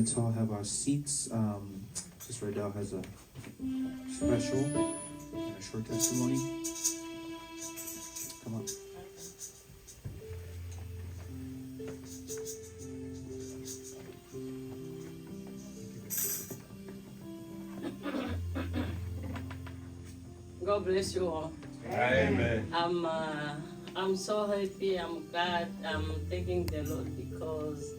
Let's all have our seats. Sister Adele has a special and a short testimony. Come on. God bless you all. Amen. I'm so happy. I'm glad. I'm thanking the Lord because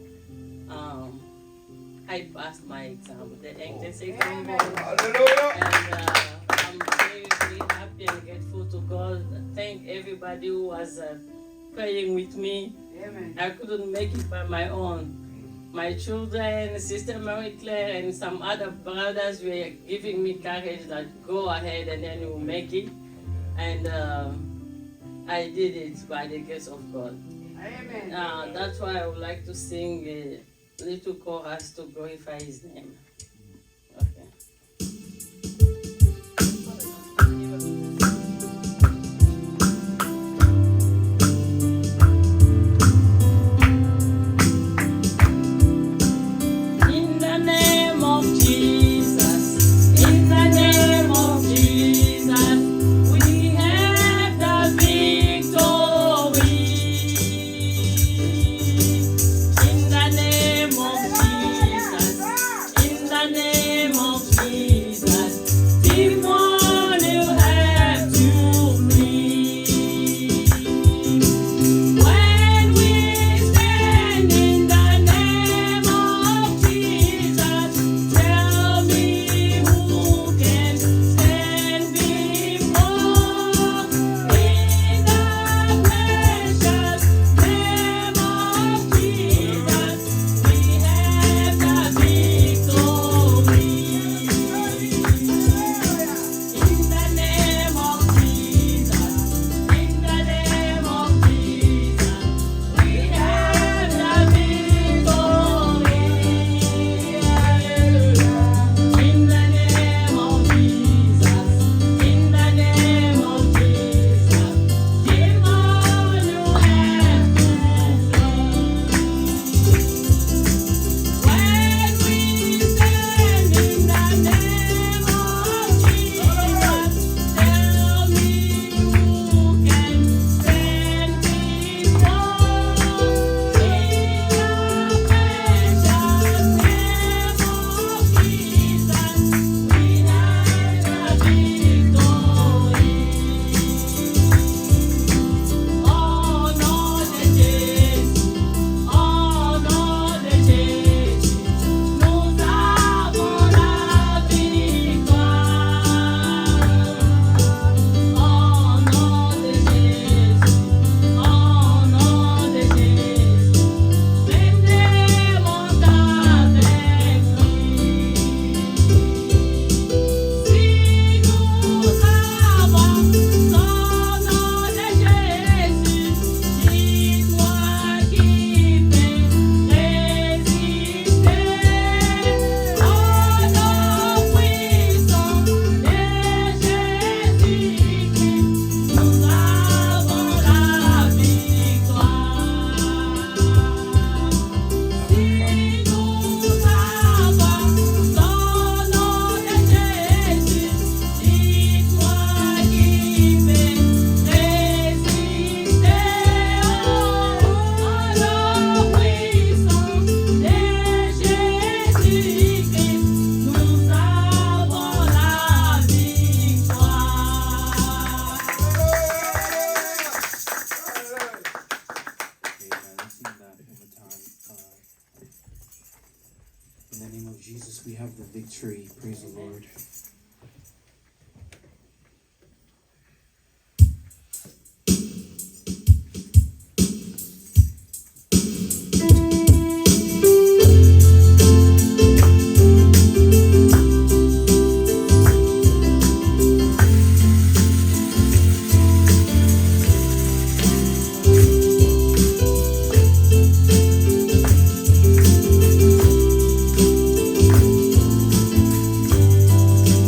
I passed my exam, the NCTES exam. Hallelujah. And I'm very, very happy and grateful to God. Thank everybody who was praying with me. Amen. I couldn't make it by my own. My children, Sister Marie Claire, and some other brothers were giving me courage that go ahead and then you'll make it. And I did it by the grace of God. Amen. That's why I would like to sing a little chorus to glorify His name. Okay. In the name of Jesus, in the name of Jesus, we have the victory. In the name of Jesus, in the name of Jesus, demon you have to flee. When we stand in the name of Jesus, tell me who can stand before. In the precious name of Jesus, we have the victory. In the name of Jesus, in the name of Jesus, we have the victory. In the name of Jesus, in the name of Jesus, demon you have to flee. When we stand in the name of Jesus, tell me who can stand before. In the precious name of Jesus, we have the victory. Oh no, de Jésus, oh no, de Jésus, nous avons la victoire. Oh nom de Jésus, oh nom de Jésus, venez monter avec lui. Si nous avons son nom de Jésus, dis-moi qui peut résister. Oh nom puissant de Jésus-Christ, nous avons la victoire. Si nous avons son nom de Jésus, dis-moi qui peut résister. Oh nom puissant de Jésus-Christ, nous avons la victoire. Amen. Let's sing that one more time. In the name of Jesus, we have the victory. Praise the Lord. In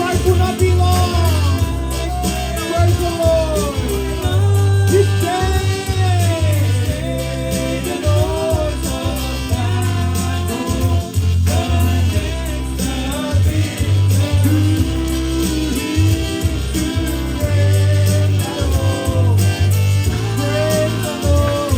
I could not be long. Praise the Lord. This day, the Lord of battle, against the victory, to reign alone. Praise the Lord.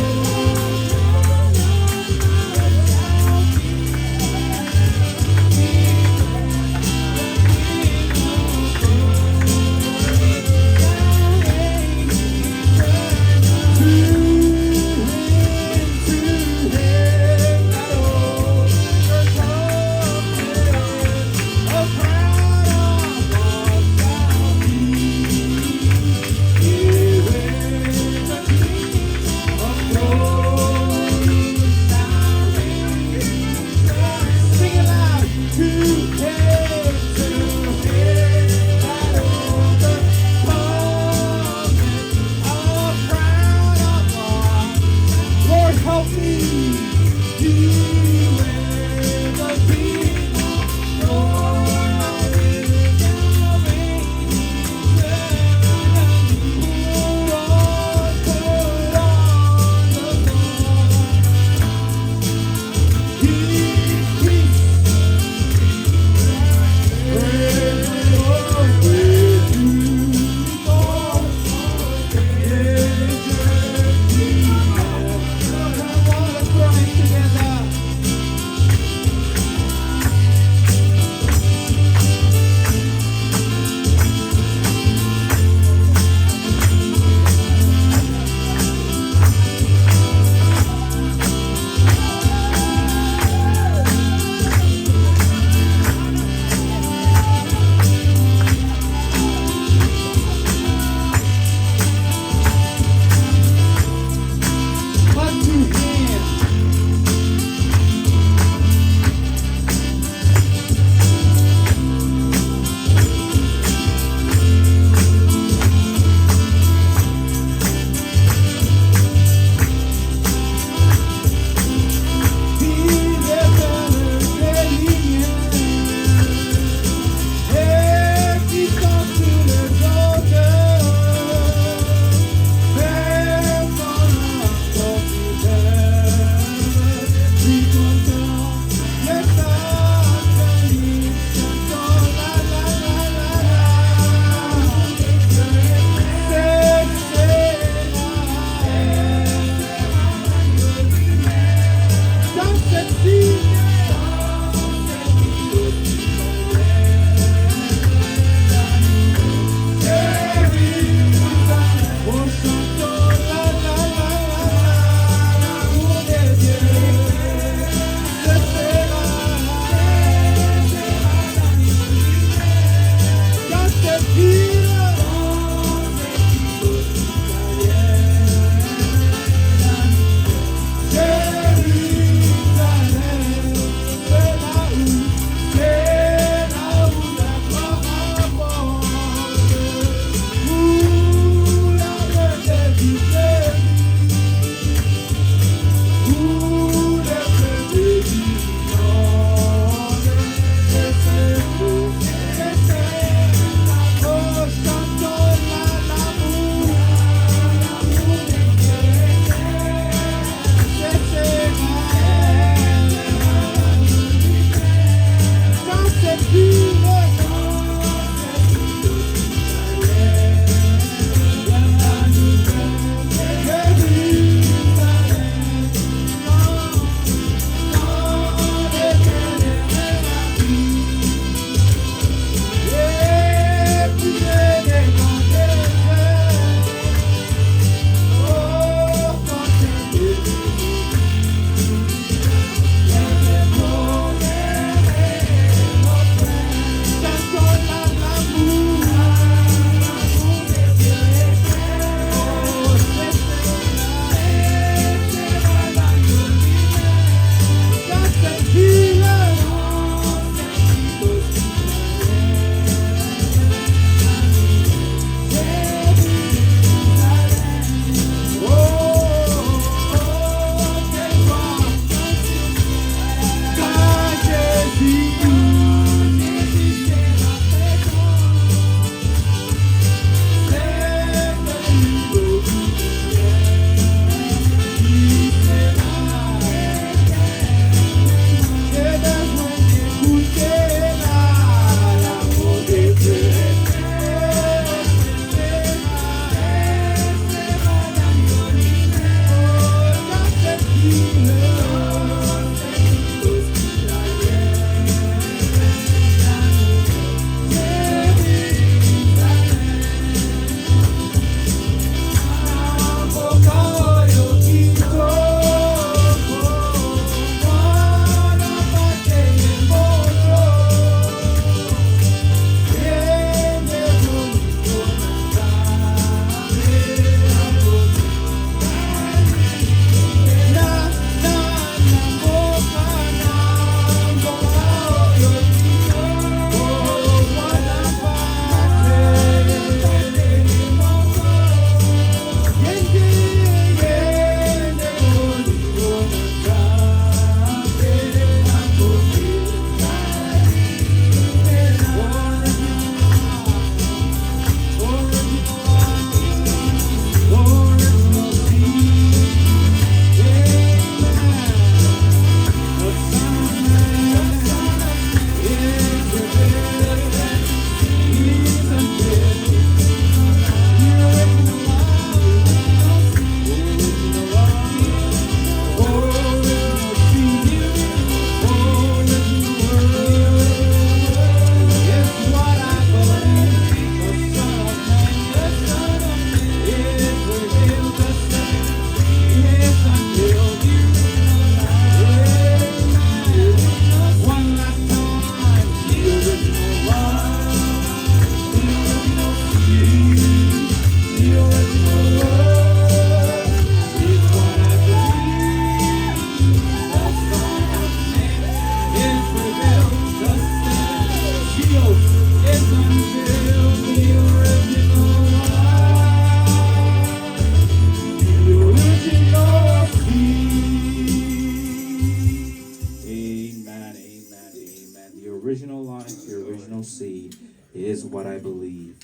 Amen, amen, amen. The original life, the original seed is what I believe.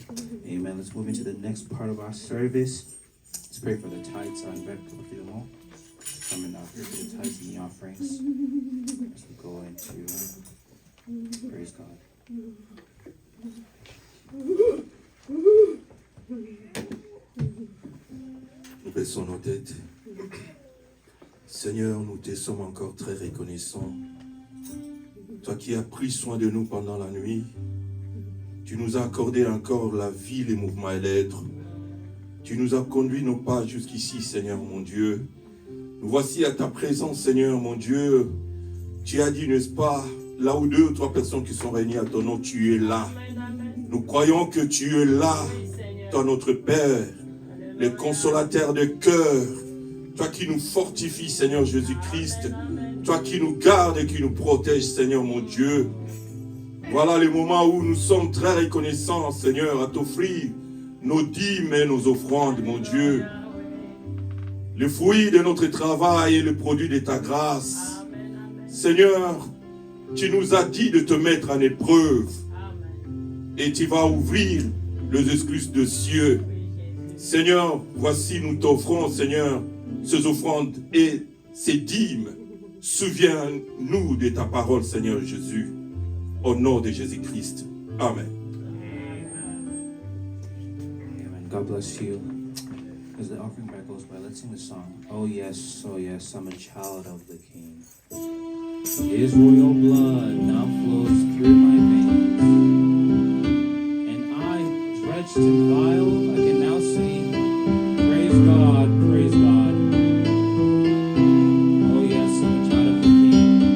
Amen. Let's move into the next part of our service. Let's pray for the tithes on coming out here for the tithes and the offerings as we go into praise God. Nous baissons nos têtes. Seigneur, nous te sommes encore très reconnaissants. Toi qui as pris soin de nous pendant la nuit, tu nous as accordé encore la vie, les mouvements et l'être. Tu nous as conduit nos pas jusqu'ici, Seigneur mon Dieu. Nous voici à ta présence, Seigneur mon Dieu. Tu as dit, n'est-ce pas, là où 2 ou 3 personnes qui sont réunies à ton nom, tu es là. Nous croyons que tu es là, toi notre Père, le consolateur de cœur. Toi qui nous fortifies, Seigneur Jésus-Christ. Toi qui nous gardes et qui nous protèges, Seigneur mon Dieu. Voilà les moments où nous sommes très reconnaissants, Seigneur, à t'offrir nos dîmes et nos offrandes, mon Dieu. Le fruit de notre travail et le produit de ta grâce. Seigneur, tu nous as dit de te mettre en épreuve. Et tu vas ouvrir les excuses de cieux. Seigneur, voici nous t'offrons, Seigneur, ces offrandes et ces dîmes. Souviens-nous de ta parole, Seigneur Jésus. Au nom de Jésus-Christ. Amen. Amen. God bless you. As the offering back goes by, let's sing the song. Oh yes, I'm a child of the King. His royal blood now flows through my veins. And I, drenched in vile, I can now sing. Praise God, praise God. Oh yes, I'm a child of the King.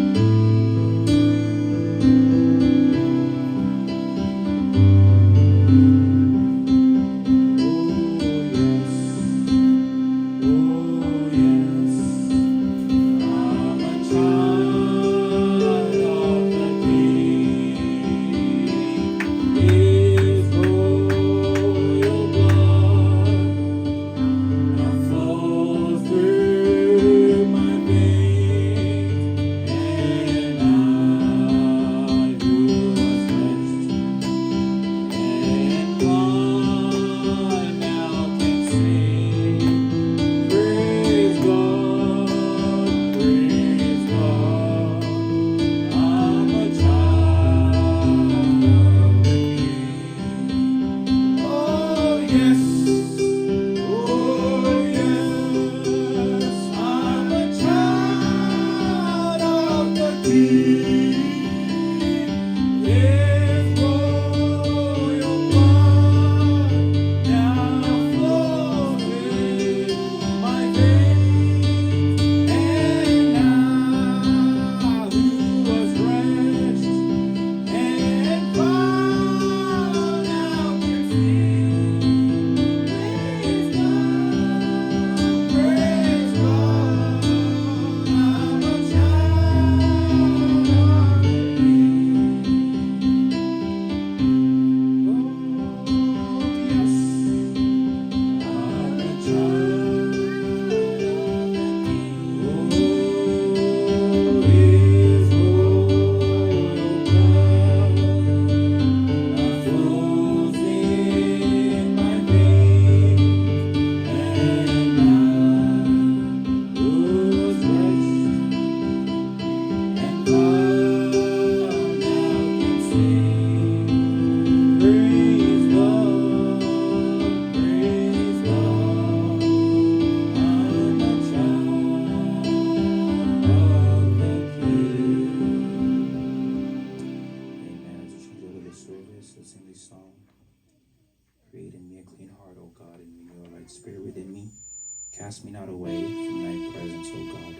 Cast me not away from thy presence, O God.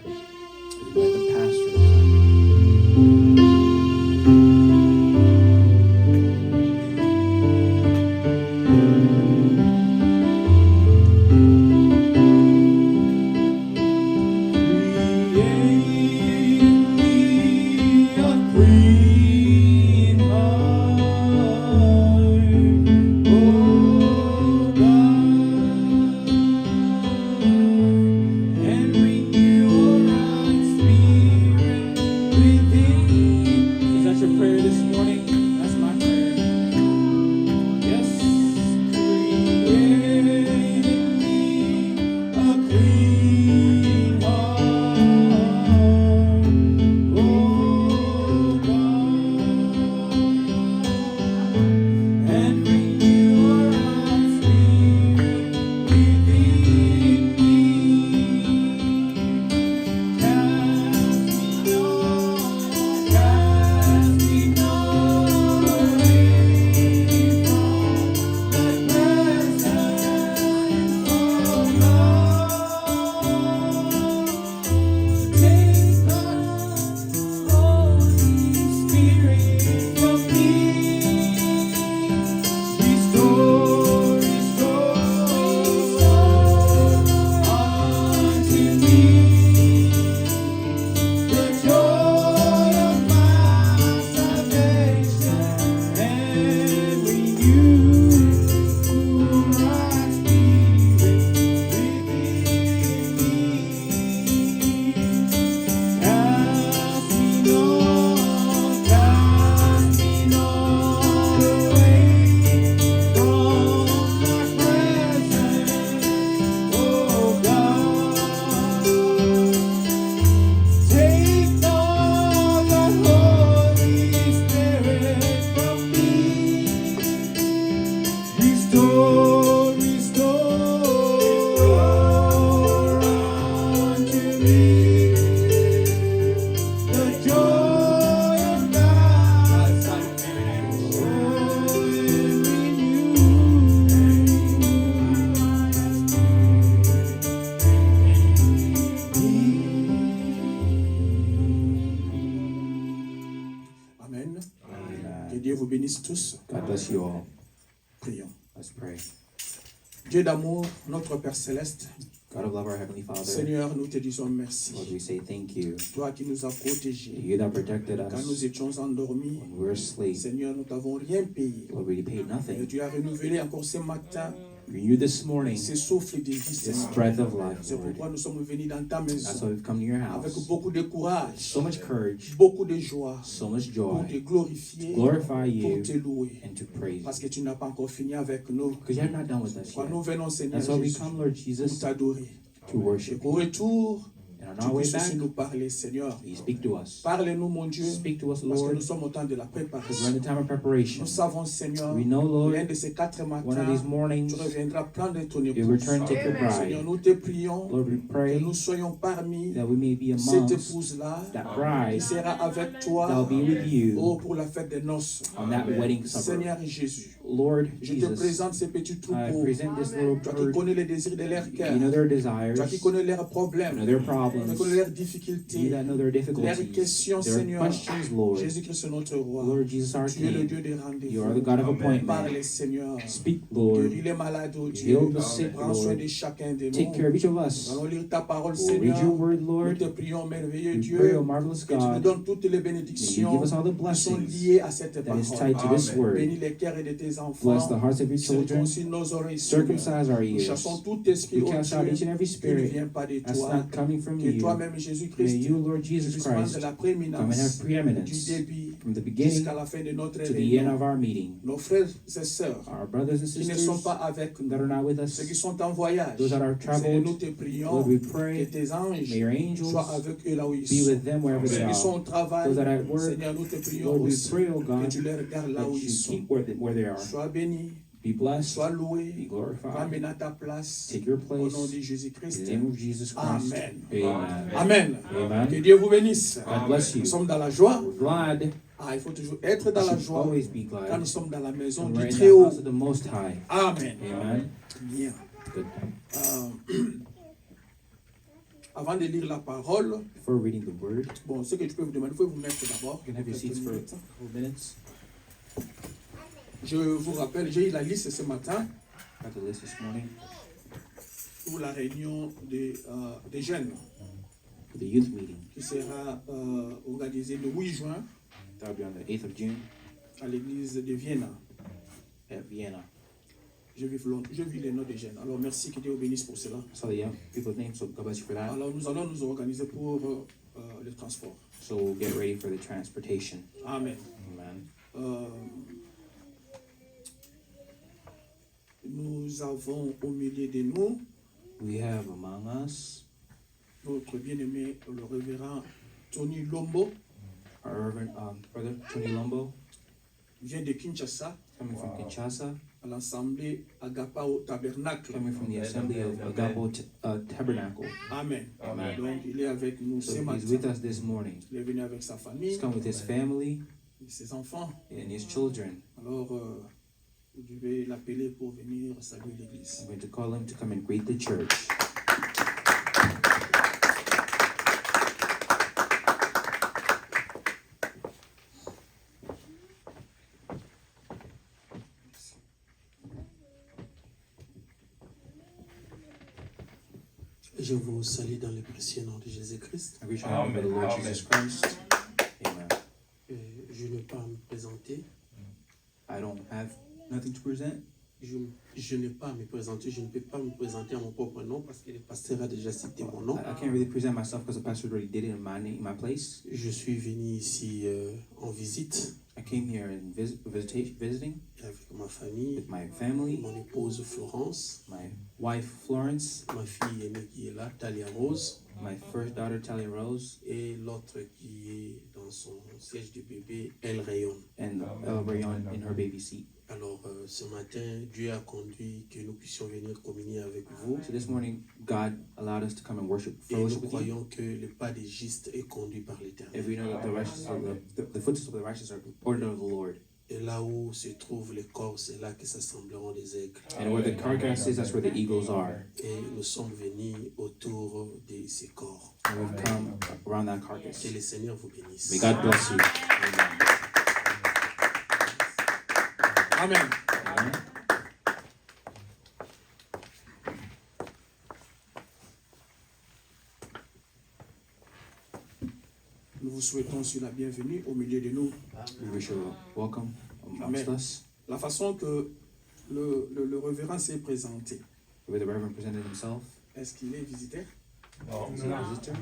Let the pastor come. Create me a clean heart. bless you all. Prions. Let's pray. Dieu d'amour, notre Père Céleste, God of love, our Heavenly Father, Seigneur, nous te disons merci. Lord, we say thank you. Toi qui nous as protégés You that protected quand us nous étions endormis. when we were asleep. Seigneur, nous t'avons rien payé. Lord, we paid Et nothing. tu as renouvelé encore ce matin Renew this morning ce souffle de vie, this Seigneur. breath of life, C'est Lord. pourquoi nous sommes venus dans ta That's maison why we've come to your avec house. beaucoup de courage, So much courage, beaucoup de joie so much pour te joy, glorifier, glorify pour you te louer. and to praise Parce you. que tu n'as pas encore fini avec nous. Because you have not done with us Quand yet. nous venons, Seigneur That's why we Jésus, come, Lord pour Jesus, t'adorer. to Et worship au you. retour, And on tu our way puisses back, aussi nous parler, Seigneur. you speak to us. Parle-nous, mon Dieu, Speak to us, parce que nous Lord, sommes au temps de la because we're préparation. in the time of preparation. Nous savons, Seigneur, We know, Lord, l'un de ces 4 one of matins, these mornings, tu reviendras prendre ton you épouse. return to take your Seigneur, bride. nous te prions Lord, we que pray nous soyons parmi that we may be cette amongst épouse-là that qui bride sera avec that toi will be with you pour la fête des noces. on that wedding supper. Seigneur Jésus, Lord je te Jesus, présente ces petits I troupeaux. present this little Toi qui bird. connais les désirs de leur cœur. You know their desires, Toi qui connais leurs you problèmes. know their Tu problems, connais leurs you difficultés. that know their Leurs difficulties, questions, their Seigneur. questions, Lord. Jésus-Christ, notre roi. Lord Jesus, our Tu es le King, Dieu des you are rendez-vous. the God of Amen. appointment. Parle, Seigneur. Speak, Lord. Guéris les malades, oh Dieu. Heal the sick, Prends soin Lord. de chacun de Take care nous. of each of Nous us. allons lire ta parole, We'll read your Seigneur. word, Nous Lord. te prions, merveilleux We Dieu, pray, O marvelous que tu nous God, donnes toutes les may you bénédictions give us all the qui sont blessings liées à cette that is parole. tied to this Amen. word. Bénis les cœurs de tes Bless the enfants. hearts of your Circoncis children. aussi nos oreilles, Seigneur. Circumcise our Nous ears. chassons tout esprit, We oh cast out each Dieu, and every qui ne spirit vient pas de that's toi. not coming from Que you. toi-même, May Jésus-Christ, you, Lord tu Jesus puisses prendre Christ, la come and prééminence have du preeminence début from the beginning jusqu'à la fin de notre to the end réunion. of our meeting. Nos frères et sœurs Our brothers and qui ne sisters sont pas avec that are nous, not with ceux qui us, sont en voyage, those that are Seigneur, nous traveled, te prions Lord, we que pray, tes anges may your angels soient avec eux là où ils be sont. with them wherever Ceux they qui sont are. au travail, Those that are at work, Seigneur, nous te prions Lord, we aussi pray, O que God, tu les regardes là that où you ils sont. keep where they are. Sois béni, Be blessed, sois loué, be glorified, ramène à ta place take your au nom place. de In Jésus-Christ. the name of Jesus Christ. Amen. Amen. Amen. Amen. Que Dieu vous bénisse. God bless you. Nous sommes dans la joie. We're glad. Il faut toujours être dans We la should joie always be quand glad. nous sommes dans la maison When du we're in the Très-Haut. house of the Most High. Amen. Amen. Bien. Good. Avant de lire la parole, Before reading the word, bon, ce que tu peux vous demander, il faut vous mettre d'abord. you can have your seats for a couple minutes. Je vous rappelle, j'ai eu la liste ce matin Got the list this morning pour la réunion des jeunes for the youth meeting. qui sera organisée le 8 juin That'll be on the 8th of June à l'église de Vienna. at Vienna. Je vis les noms des jeunes. Alors merci, que Dieu vous bénisse pour cela. I saw the young people's names, so God bless you for that. Alors nous allons nous organiser pour le transport. So we'll get ready for the transportation. Amen. Amen. Nous avons au milieu de nous We have among us notre bien-aimé, le révérend Tony Lombo, our Reverend brother Tony Lombo, vient de Kinshasa, coming from Kinshasa, à l'assemblée Agapao Tabernacle. coming from the assembly of Agapo Tabernacle. Amen. Amen. Donc il est avec nous ce So he's matin. with us this morning. Il est venu avec sa famille He's come with his family et ses enfants. and his children. Alors je vais l'appeler pour venir saluer l'église. I'm going to call him to come and greet the church. Je vous salue dans le précieux nom de Jésus-Christ. I greet you in the name of the Lord Jesus Christ. Amen. Je n'ai pas à me présenter. I don't have nothing to present. Je n'ai pas à me présenter. Je ne peux pas me présenter à mon propre nom parce que le pasteur a déjà cité mon nom. I can't really present myself because the pastor already did it in my name, my place. Je suis venu ici en visite I came here in visiting avec ma famille, with my family, mon épouse Florence, my wife Florence, ma fille aînée qui est là, Talia Rose, my first daughter Talia Rose, et l'autre qui est dans son siège de bébé, Elle Rayon. and El Rayon in her baby seat. Alors ce matin, Dieu a conduit que nous puissions venir communier avec vous. So this morning, God allowed us to come and worship, Et nous fellowship with you. croyons que le pas des justes est conduit par l'Éternel. And we know that the righteous are the footsteps of the righteous are ordered of the Lord. Et là où se trouvent les corps, c'est là que s'assembleront les aigles. And where the carcass is, that's where the eagles are. Et nous sommes venus autour de ces corps. And we've come around that carcass. Que le Seigneur vous bénisse. May God bless you. Amen. Amen. Amen. Nous vous souhaitons sur la bienvenue au milieu de nous. We wish you welcome amongst Amen. us. La façon que le révérend s'est présenté, The way the Reverend presented himself. est-ce qu'il est visiteur? Non. Is he a visitor?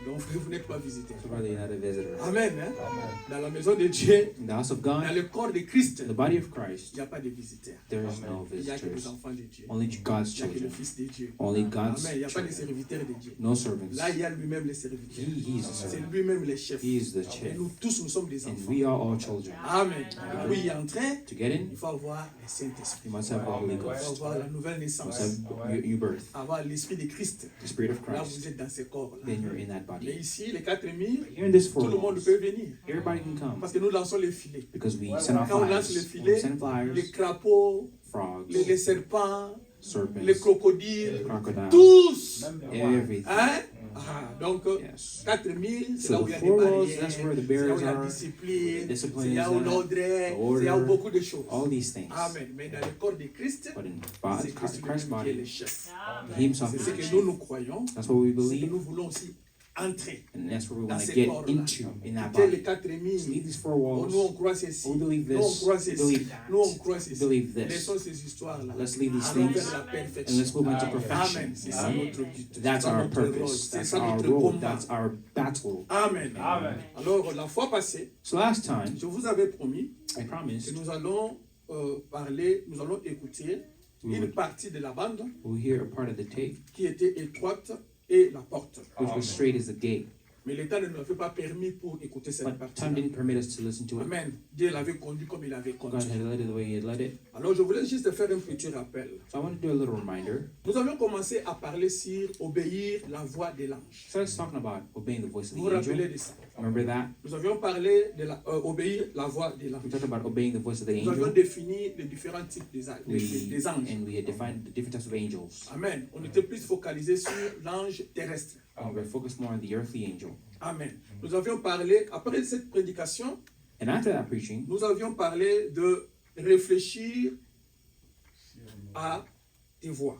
Donc vous n'êtes pas visiteur. So rather, you're not a visitor. Amen. Hein? Amen. Dans la maison de Dieu, In the house of dans God, le corps de Christ, the body of il Christ, n'y a pas de visiteurs. there is no Il n'y a que les visitors. enfants de Dieu. Only God's Il n'y a que le children. Fils de Dieu. Only God's Amen. Il n'y a pas de children. serviteurs de Dieu. No servants. Là, il y a lui-même les serviteurs. He's the C'est servant. lui-même le chef. He is the Et chief. nous tous, nous sommes des And enfants. we are all children. Amen. Pour y entrer, To get in, il faut avoir le Saint-Esprit. you must have the Holy Il faut Ghost. avoir la nouvelle You must naissance. have new birth, Avoir l'Esprit de Christ. the Spirit of Là, Christ. vous êtes dans ce corps-là. Then you're in that Mais body. ici, les 4 murs, Here in this tout four le monde walls, peut venir. everybody can come Parce que nous lançons les filets. because we send out Quand on lance les flyers. When filets, we send les flyers, crapauds, frogs, les serpents, les serpents, crocodiles, crocodiles, tous. everything. Hein? Ah, donc, Yes. 4 000, c'est So là où the il y a des four walls, barrières, that's where the c'est là où il y a barriers la are, discipline, discipline c'est là is où at, l'ordre, c'est là où order, beaucoup de choses. all these things. Amen. Mais dans le corps de Christ, But in c'est Christ Christ's lui-même qui est le body, chef. He Himself C'est is ce the que chief. nous croyons, That's what we c'est que believe, nous voulons aussi entrer and that's where we dans want to ces get corps-là. into in that Quitter les body. 4 Just 000. leave these four Oh, nous on walls. croit ceci, We believe nous on this. croit We ceci, believe nous on that. croit ceci. Believe this. Laissons ces histoires-là. Let's leave these Allons things vers la and perfection. let's move into perfection. Amen. C'est ça Amen. notre but. That's C'est ça our notre rôle. purpose. C'est That's ça our notre role. combat. That's our battle. Amen. Amen. Alors, la fois passée, So last time, je vous avais promis I que promised nous allons parler, nous allons écouter we une would partie de la bande we'll hear a part of the tape, qui était étroite et la porte. which was straight as the gate. Mais l'État ne nous avait pas permis pour écouter cette But partie. time didn't permit us to listen to it. Amen. Dieu l'avait conduit comme il avait God conduit. had led it the way He had led it. Alors, je voulais juste faire un petit rappel. So I want to do a little reminder. Nous avions commencé à parler sur obéir la voix de l'ange. So let's talking about obeying the voice of Vous vous the rappelez angel. de ça? Remember that? Nous avions parlé de obéir la voix de l'ange. We talked about obeying the voice of the Nous avions angel. défini les différents types des anges. And we had defined the different types of angels. Amen. On était plus focalisé sur l'ange terrestre. And we're focused more on the earthly angel. Amen. Nous avions parlé, après cette prédication, And after that preaching, nous avions parlé de réfléchir à tes voix.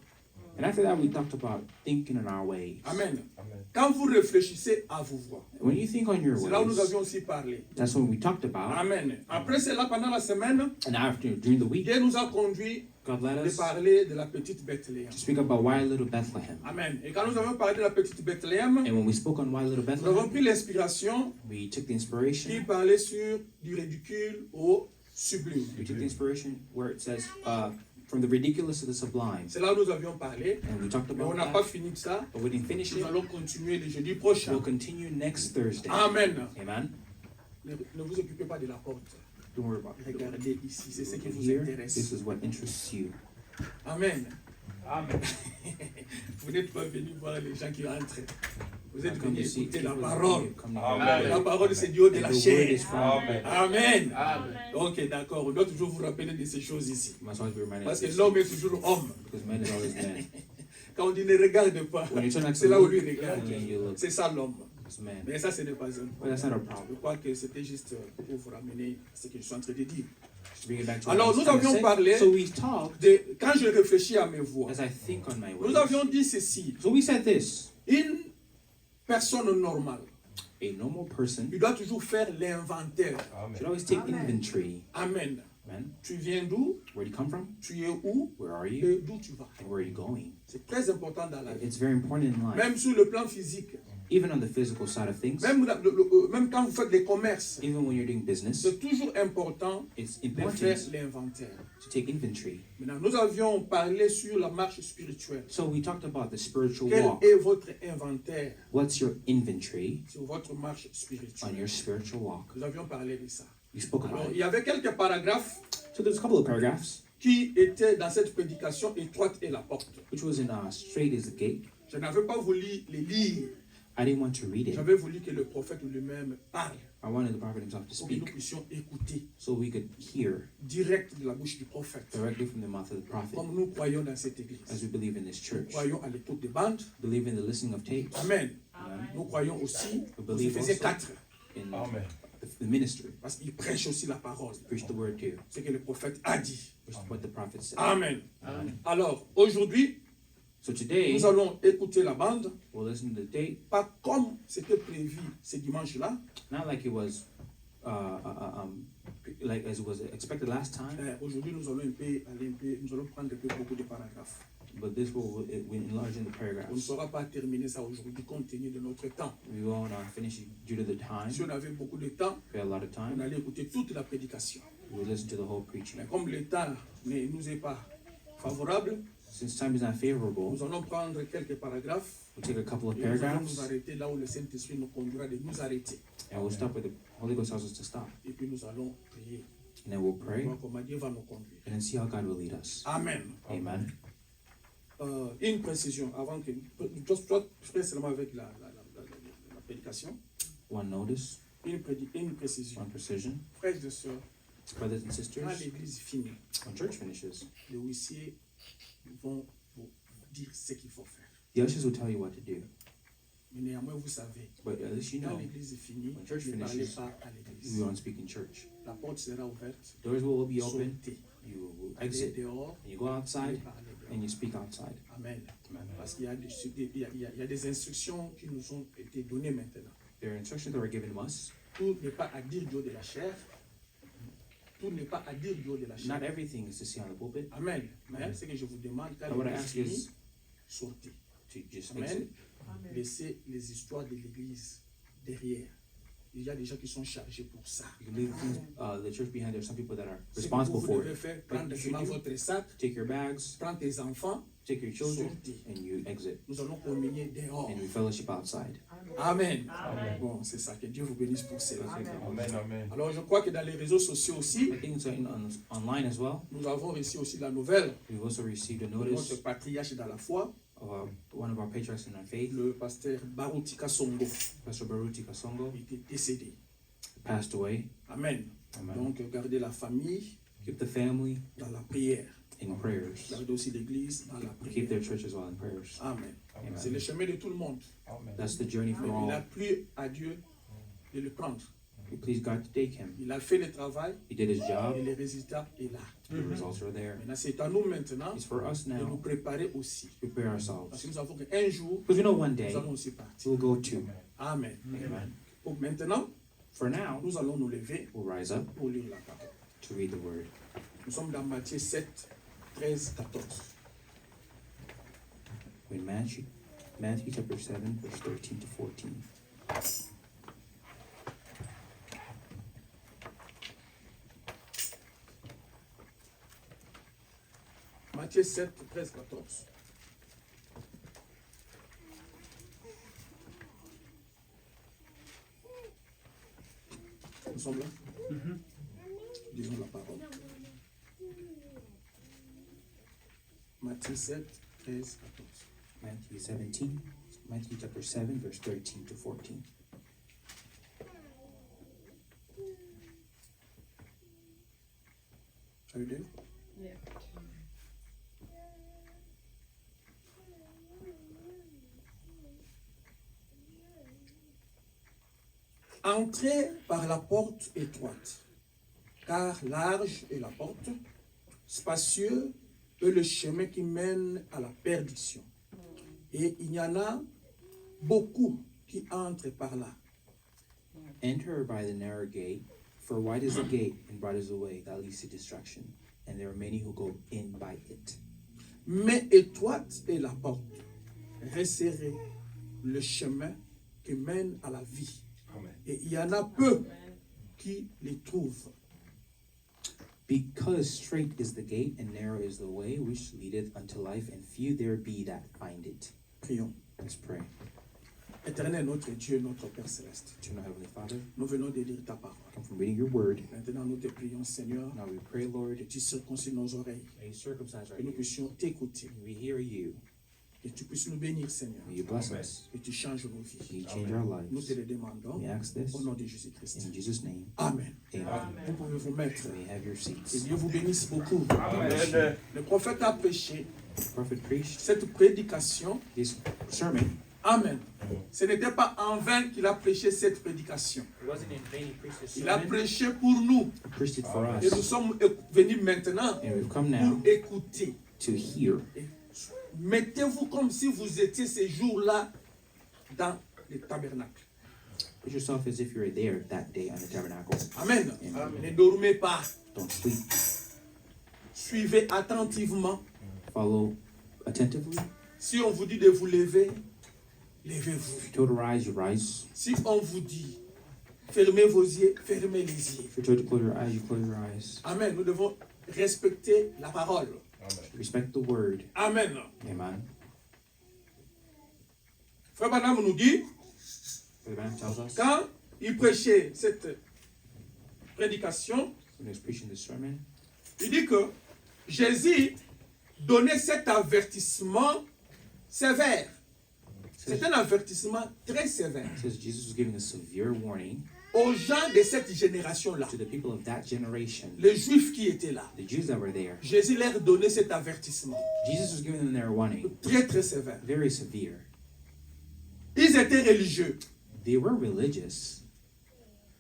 and after that we talked about thinking in our ways. Amen. Amen. Quand vous réfléchissez à vos voix, When you think on your c'est là où nous ways, avions aussi parlé. that's what we talked about. Amen. Après cela, pendant la semaine, And after, during the week, Dieu nous a conduit God led de us parler de la petite Bethléem. to speak about why little Bethlehem. Amen. Et quand nous avons parlé de la petite Bethléem, And when we spoke on why little nous avons Bethlehem, pris l'inspiration we took the qui inspiration. parlait sur du ridicule au sublime. We took the inspiration where it says, from the ridiculous to the sublime. C'est là où nous avions parlé, And we talked mais on about n'a pas that, fini de ça. but we didn't finish Nous it. allons continuer le jeudi prochain. We'll continue next Thursday. Amen. Amen. Ne vous occupez pas de la porte. Don't worry about it. Regardez ici, c'est ce qui vous Here, intéresse. this is what interests you. Amen. Amen. Vous n'êtes pas venu voir les gens qui entrent. Vous êtes Come to venus see écouter la people parole. come to Amen. La parole, c'est du haut de And la the word chair. is from Amen. Amen. Amen. Ok, d'accord. On doit toujours vous rappeler de ces choses ici. You must always be reminded Parce of que this, l'homme est toujours homme. because man is always man. Quand on dit ne regarde pas, When you turn out c'est to là où look, lui regarde. and then you look, C'est ça l'homme. it's man. Mais ça, ce n'est pas un But problème. that's not a Je problem. crois que c'était juste pour vous ramener à ce que je suis en train de dire. Just to bring it back to Alors, what I was nous trying to avions say. parlé So we talked Quand je réfléchis à mes voix, as I think on my nous ways. avions dit ceci. So we said this: Une personne normale, a normal person il doit toujours faire l'inventaire. Amen. should always take inventory. Amen. Man, Tu viens d'où? where do you come from? Tu es où? Where are you? Et d'où tu vas? And where are you going? C'est très important dans la vie. It's very important in life. Même sur le plan physique. Even on the physical side of things, Même quand vous faites des commerces, even when you're doing business, c'est toujours important it's de important faire l'inventaire. to take inventory. Maintenant, nous avions parlé sur la marche spirituelle. So we talked about the spiritual Quel walk. est votre inventaire What's your inventory sur votre marche on spirituelle? your spiritual walk? Nous avions parlé de ça. We spoke Alors, about il it. y avait quelques paragraphes So there's a couple of paragraphs qui étaient dans cette prédication étroite et la porte. which was in straight as the gate. Je n'avais pas voulu les lire. I didn't want to read it. J'avais voulu que le prophète lui-même parle I wanted the prophet himself to pour que nous speak puissions écouter so we could hear direct de la bouche du prophète. directly from the mouth of the prophet Comme nous croyons dans cette as église. we believe in this Nous church. croyons à l'écoute des bandes. Believe in the listening of tapes. Amen. Amen. Nous croyons aussi We aux believe Éphésiens also 4. in Amen. the ministry. Parce qu'il prêche aussi la parole. Preach the word too. Ce que le prophète a dit. Which is what the prophet said. Amen. Amen. Alors, aujourd'hui, So today, nous allons écouter la bande, we'll listen to the tape. pas comme c'était prévu ce dimanche-là. Not like it was, like as it was expected last time, Aujourd'hui, nous allons nous allons prendre beaucoup de paragraphes. but this will enlarge in the On ne paragraphs. saura pas terminer ça aujourd'hui compte tenu de notre temps. We won't finish it due to the time. Si on avait beaucoup de temps, We had a lot of on time. allait écouter toute la prédication. We would listen to the whole preaching. Mais comme le temps ne nous est pas favorable, Since time is not favorable, nous allons prendre quelques paragraphes we'll take a couple of et nous allons paragraphs nous arrêter là où le Saint-Esprit nous conduira de nous arrêter. and we'll stop where the Holy Ghost tells us to stop. Et puis nous allons prier. And then we'll pray Voir comment Dieu va nous conduire. and then see how God will lead us. Amen. Amen. Une précision avant que. Toi, je fais seulement avec la prédication. One notice, Une précision. one precision. Frères et sœurs, Brothers and quand sisters, l'église finit, when church finishes, les huissiers vont vous dire ce qu'il faut faire. the ushers will tell you what to do. Mais néanmoins, vous savez, But at least you quand know, l'église est finie, when church ne parlez finishes, pas à l'église. we won't speak in church. La porte sera ouverte. Doors will be open. Sortez. You will Allez exit. dehors. And you go outside Parlez dehors. and you speak outside. Amen. Amen. Parce qu'il y a des instructions qui nous ont été données maintenant. There are instructions that were given to us. Tout n'est pas à dire du haut de la chair. Tout n'est pas à dire du haut de la chair. Not everything is to see on the pulpit. Amen. Mais ce que je vous demande, quand But what I l'église ask finit, is sortez. to just Amen. exit. Laissez les histoires de l'église derrière. Il y a des gens qui sont chargés pour ça. You can leave things, the church behind. There's some people that are Ce que responsible vous for devez it. faire, But prendre you should seulement do- votre sac, Take your bags, prendre tes enfants, take your children, sortez. and you exit. Nous allons communier dehors. And we fellowship outside. Amen. Bon, c'est ça. Que Dieu vous bénisse pour cela. Amen, amen. Alors, je crois que dans les réseaux sociaux aussi, I think it's online as well. nous avons reçu aussi la nouvelle We've also received a de notice notre patriarche dans la foi, of one of our patriarchs in our faith, le pasteur Barutika Songo, Pastor Baruti Kasongo, était décédé. passed away. Amen. Amen. Donc, gardez la famille Keep the family dans la prière. in prayers. Gardez aussi l'église dans la Keep prière. their church as well in prayers. Amen. Amen. C'est le chemin de tout le monde. That's the journey for Il a all. plu à Dieu de le prendre. We please God to take him. Il a fait le travail He did his job. et le résultat est là. The results are there. Maintenant, c'est à nous maintenant It's for us de nous now préparer aussi. to prepare Parce que ourselves. nous savons qu'un jour, Because we know one nous day allons aussi partir. we'll go to. Amen. Amen. Donc maintenant, For now, nous allons nous lever we'll rise up pour lire la parole. to read the word. Nous sommes dans Matthieu 7, 13, 14. In Matthew chapter 7, verse 13 to 14. Matthieu 7, 13, 14. Nous sommes là? Disons la parole. Matthieu 7, 13, 14. Matthew chapter 7, verse 13 to 14. Are you there? Yeah. Entrez par la porte étroite, car large est la porte, spacieux est le chemin qui mène à la perdition. Et il y en a beaucoup qui entrent par là. Enter by the narrow gate, for wide is the gate and broad is the way that leads to destruction, and there are many who go in by it. Mais étroite est la porte, resserré le chemin qui mène à la vie. Amen. Et il y en a peu qui les trouvent. Because straight is the gate and narrow is the way which leadeth unto life, and few there be that find it. Prions. Let's pray. Éternel notre Dieu, notre Père Céleste, Eternal Heavenly Father, nous venons de lire ta parole. come from reading your word. Maintenant, nous te prions, Seigneur, Now we pray, Lord, que tu circoncis nos oreilles, may you circumcise our que nous ears. puissions t'écouter, We hear you. que tu puisses nous bénir, Seigneur, May you bless Amen. us. que tu changes nos May vies. you change our Nous lives. te le demandons We ask this au nom de Jésus-Christ. in Jesus' name. Amen. Amen. Vous pouvez vous mettre. May you have your Que seats. Dieu vous bénisse beaucoup. Amen. Le prophète a prêché The prophet preached cette prédication this sermon Amen. Ce n'était pas en vain qu'il a prêché cette prédication. It wasn't in vain he preached this Il a sermon. prêché pour nous. He preached it for Et nous us. sommes venus maintenant And we've come now pour écouter. to hear. Et mettez-vous comme si vous étiez ces jours-là dans le tabernacle. Put yourself as if you were there that day on the tabernacle. Amen. Amen. Ne dormez pas. Don't sleep. Suivez attentivement. Follow attentively. Si on vous dit de vous lever, levez-vous. If you're told to rise, you rise. Si on vous dit fermez vos yeux, fermez les yeux. If you're told to close your eyes, you close your eyes. Amen. Nous devons respecter la parole. Respect the word. Amen. Amen. Frère Branham nous dit, The man tells us quand il prêchait cette prédication, when he was preaching this sermon, il dit que Jésus donnait cet avertissement sévère. C'est un avertissement très sévère it says Jesus was giving a severe warning aux gens de cette génération-là, to the people of that generation, les Juifs qui étaient là. the Jews that were there. Jésus leur donnait cet avertissement Jesus was giving them their warning, très très sévère. very severe. Ils étaient religieux. They were religious.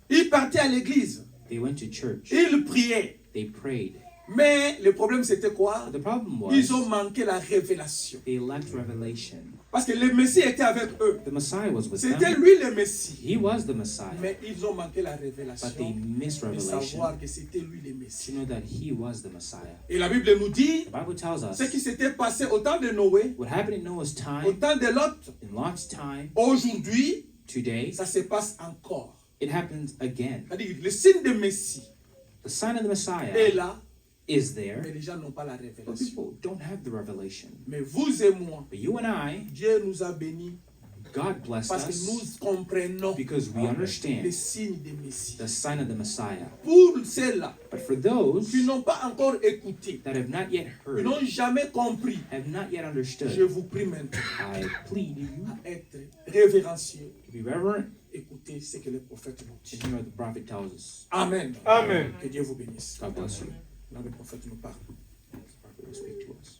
Ils partaient à l'église. They went to church. Ils priaient. They prayed. Mais le problème c'était quoi? But the problem was Ils ont manqué la révélation. they lacked revelation. Parce que le Messie était avec eux. The Messiah was with C'était them. lui le Messie. He was the Messiah. Mais ils ont manqué la But they révélation missed de revelation savoir que c'était lui le to Messie. know that he was the Messiah. Et la Bible nous dit The Bible tells us ce qui s'était passé au temps de Noé, what happened in Noah's au time, temps de Lot, in Lot's time, aujourd'hui, today, ça se passe encore. it happens again. C'est-à-dire le signe de Messie The sign of the est Messiah là, is mais there, les gens n'ont pas la but révélation. people don't have the revelation. Mais vous et moi, But you and I, Dieu nous a bénis God blessed parce que us nous comprenons because we le understand signe de Messie. the sign of the Messiah. Pour ceux-là But for those qui n'ont pas encore écouté, that have not yet qui heard, n'ont jamais compris, have not yet je understood, vous prie maintenant I plead you à être révérencieux. to be reverent Écoutez ce que le prophète nous dit. and hear what the prophet tells us. Amen. Amen. Que Dieu vous bénisse. God bless you. Là, le prophète nous parle. The prophet will speak to us.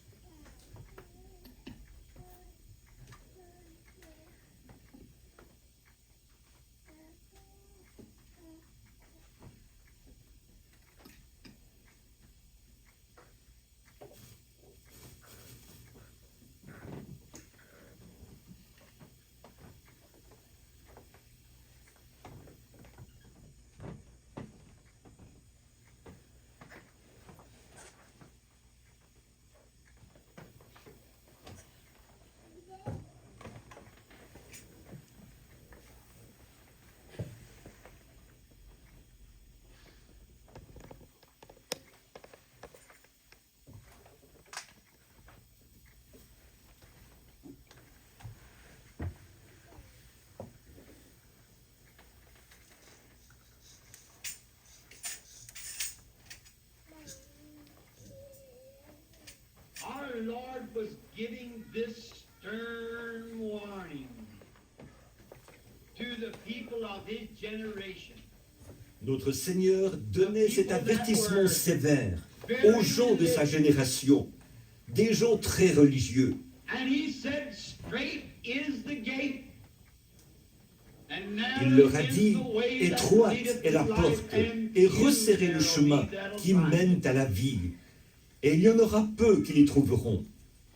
Our Lord was giving this stern warning to the people of his generation. Notre Seigneur donnait cet avertissement sévère aux gens de sa génération, des gens très religieux. And he said, straight is the gate. And narrow Il leur a is dit, the way that étroite leadeth est la to porte, life, and et few resserrez le there chemin be that'll qui find it. mène à la vie. Et il y en aura peu qui les trouveront.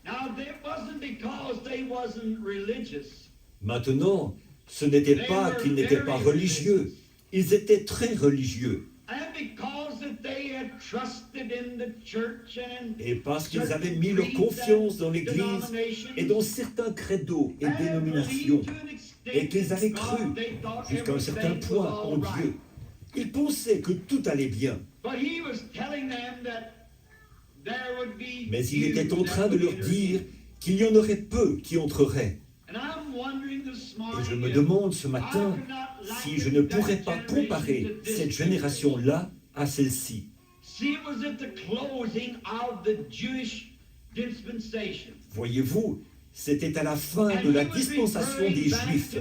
Now, it wasn't because they wasn't religious. Maintenant, ce n'était pas qu'ils n'étaient pas religieux, ils étaient très religieux. And because that they had trusted in the church and Et parce qu'ils avaient mis leur confiance dans l'Église et dans certains credos et dénominations, et qu'ils avaient cru jusqu'à un certain point en Dieu, ils pensaient que tout allait bien. Mais il était en train de leur dire qu'il y en aurait peu qui entreraient. Et je me demande ce matin si je ne pourrais pas comparer cette génération-là à celle-ci. Voyez-vous, c'était à la fin de la dispensation des Juifs.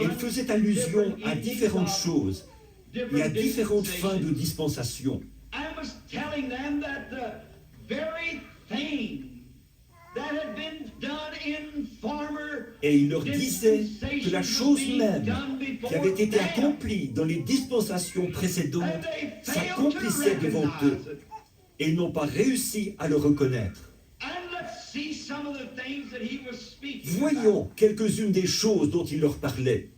Il faisait allusion à différentes choses et à différentes fins de dispensation. Et il leur disait que la chose même qui avait été accomplie dans les dispensations précédentes s'accomplissait devant eux. Et ils n'ont pas réussi à le reconnaître. Voyons quelques-unes des choses dont il leur parlait.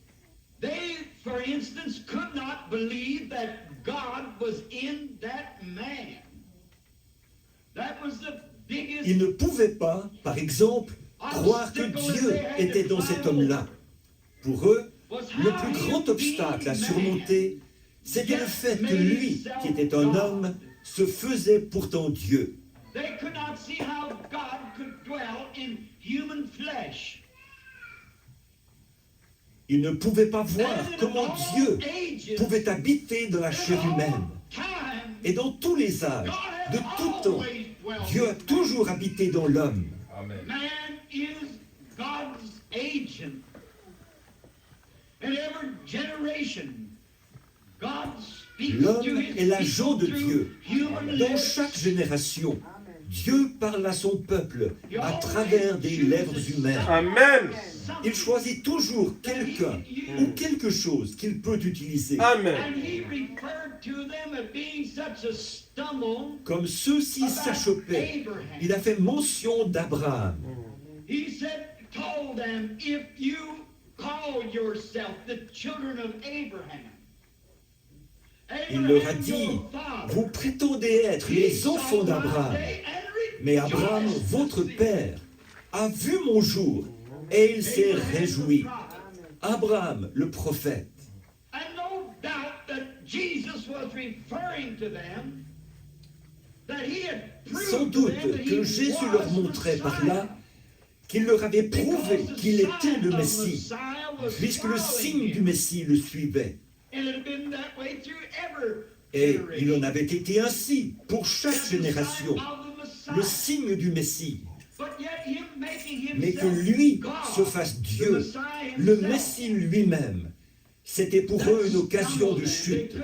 For instance, could not believe that God was in that man. That was the biggest. Ils ne pouvaient pas, par exemple, croire que Dieu était dans cet homme-là. Pour eux, le plus grand obstacle à surmonter, c'était le fait que lui, qui était un homme, se faisait pourtant Dieu. They could not see how God could dwell in human flesh. Ils ne pouvaient pas voir comment Dieu pouvait habiter dans la chair humaine. Et dans tous les âges, de tout temps, Dieu a toujours habité dans l'homme. Amen. Man is God's agent. In every generation, God speaks L'homme to his est l'agent de people Dieu. through human Dans lips. chaque génération, Dieu parle à son peuple à travers des lèvres humaines. Amen. Il choisit toujours quelqu'un ou quelque chose qu'il peut utiliser. Amen. And he referred to them as being such a stumble. Comme ceux-ci s'achoppaient, il a fait mention d'Abraham. He said, told them, if you call yourself the children of Abraham. Il leur a dit, vous prétendez être les enfants d'Abraham, mais Abraham, votre père, a vu mon jour et il s'est réjoui. Abraham, le prophète. And no doubt that Jesus was referring to them, that he had Sans proved to doute them that he que Jésus was leur montrait the par là qu'il leur avait prouvé qu'il était le Messie, puisque le signe du Messie le suivait. And it had been that way through every Et il en generation. avait été ainsi pour chaque génération, le signe du Messie. But yet him making Mais que himself lui God, se fasse the Dieu, Messiah le himself, Messie lui-même, c'était pour eux une occasion de chute.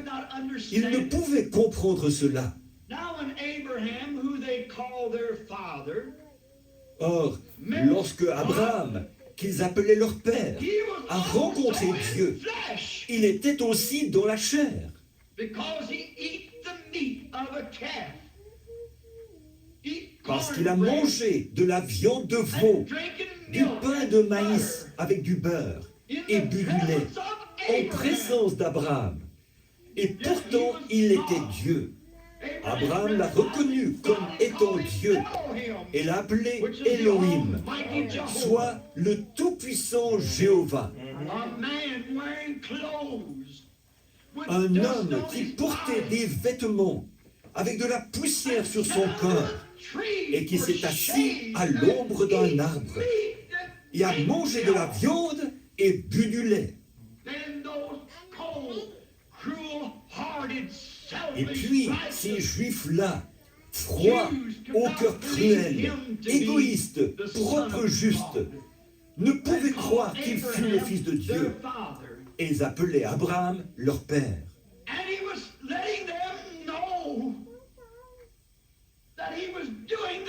Ils ne pouvaient comprendre cela. Now when Abraham, who they call their father, Or, lorsque Abraham, qu'ils appelaient leur père, he was a rencontré also in Dieu, flesh, il était aussi dans la chair, because he eat the meat of a calf. Eat parce qu'il a cornbread mangé de la viande de veau, and drinking du milk pain and de butter maïs avec du beurre in et the bu du lait, presence of en Abraham. présence d'Abraham. Et pourtant, il était Dieu. Abraham l'a reconnu comme étant Dieu et l'a appelé Elohim, soit le Tout-Puissant Jéhovah. A man wearing clothes with Un dust homme on qui his portait body. des vêtements avec de la poussière sur son corps et qui s'est assis à l'ombre d'un arbre et a mangé de la viande et bu du lait. Et puis, ces juifs-là, froids, au cœur cruel, égoïstes, propres, justes, ne pouvaient croire qu'il fût le Fils de Dieu. Et ils appelaient Abraham leur père.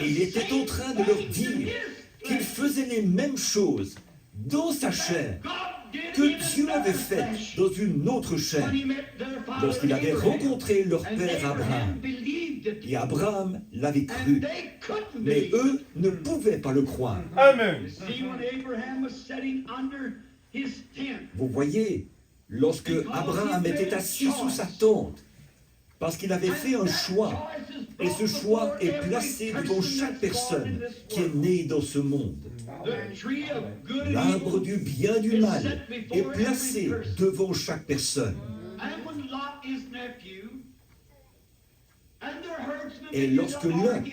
Et il était en train de leur dire qu'il faisait les mêmes choses dans sa chair que Dieu avait faites dans une autre chair lorsqu'il avait rencontré leur père Abraham. Et Abraham l'avait cru, mais eux ne pouvaient pas le croire. Amen. Vous Vous voyez, lorsque Abraham était assis sous sa tente, parce qu'il avait fait un choix, et ce choix est placé devant chaque personne qui est née dans ce monde. L'arbre du bien et du mal est placé devant chaque personne. Et lorsque Lot,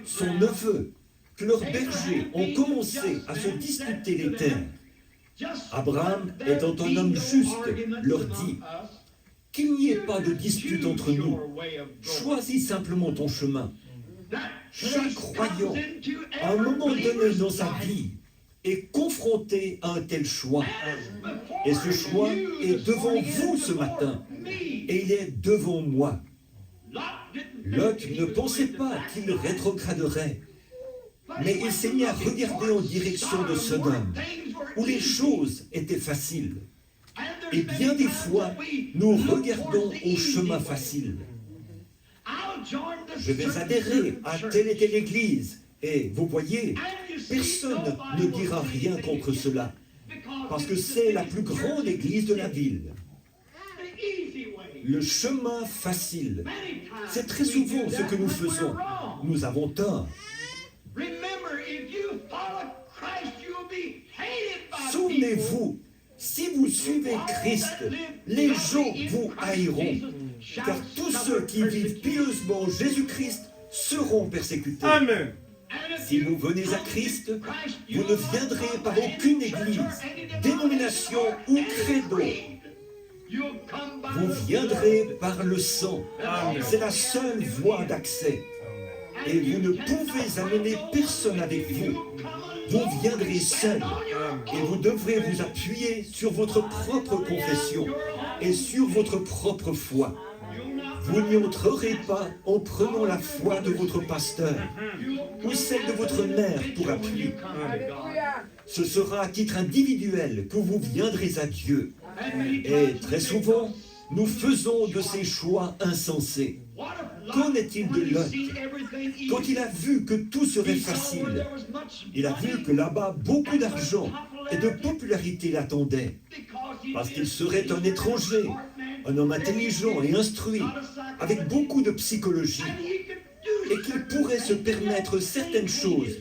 son neveu, que leurs bergers ont commencé à se disputer les terres, Abraham, étant un homme juste, leur dit qu'il n'y ait pas de dispute entre nous. Choisis simplement ton chemin. Chaque croyant, à un moment donné dans sa vie, est confronté à un tel choix. Et ce choix est devant vous ce matin. Et il est devant moi. Lot ne pensait pas qu'il rétrograderait, mais il s'est mis à regarder en direction de Sodome. où les choses étaient faciles. Et bien des fois, nous regardons au chemin facile. Je vais adhérer à telle et telle église. Et vous voyez, personne ne dira rien contre cela. Parce que c'est la plus grande église de la ville. Le chemin facile. C'est très souvent ce que nous faisons. Nous avons tort. Souvenez-vous, si vous suivez Christ, les gens vous haïront. Car tous ceux qui vivent pieusement Jésus-Christ seront persécutés. Amen. Si vous venez à Christ, vous ne viendrez par aucune église, dénomination ou credo. Vous viendrez par le sang. C'est la seule voie d'accès. Et vous ne pouvez amener personne avec vous. Vous viendrez seul. Et vous devrez vous appuyer sur votre propre confession et sur votre propre foi. Vous n'y entrerez pas en prenant la foi de votre pasteur ou celle de votre mère pour appui. Ce sera à titre individuel que vous viendrez à Dieu. Et très souvent, nous faisons de ces choix insensés. Qu'en est-il de Lot? Quand il a vu que tout serait facile, il a vu que là-bas, beaucoup d'argent et de popularité l'attendaient. Parce qu'il serait un étranger, un homme intelligent et instruit, avec beaucoup de psychologie, et qu'il pourrait se permettre certaines choses,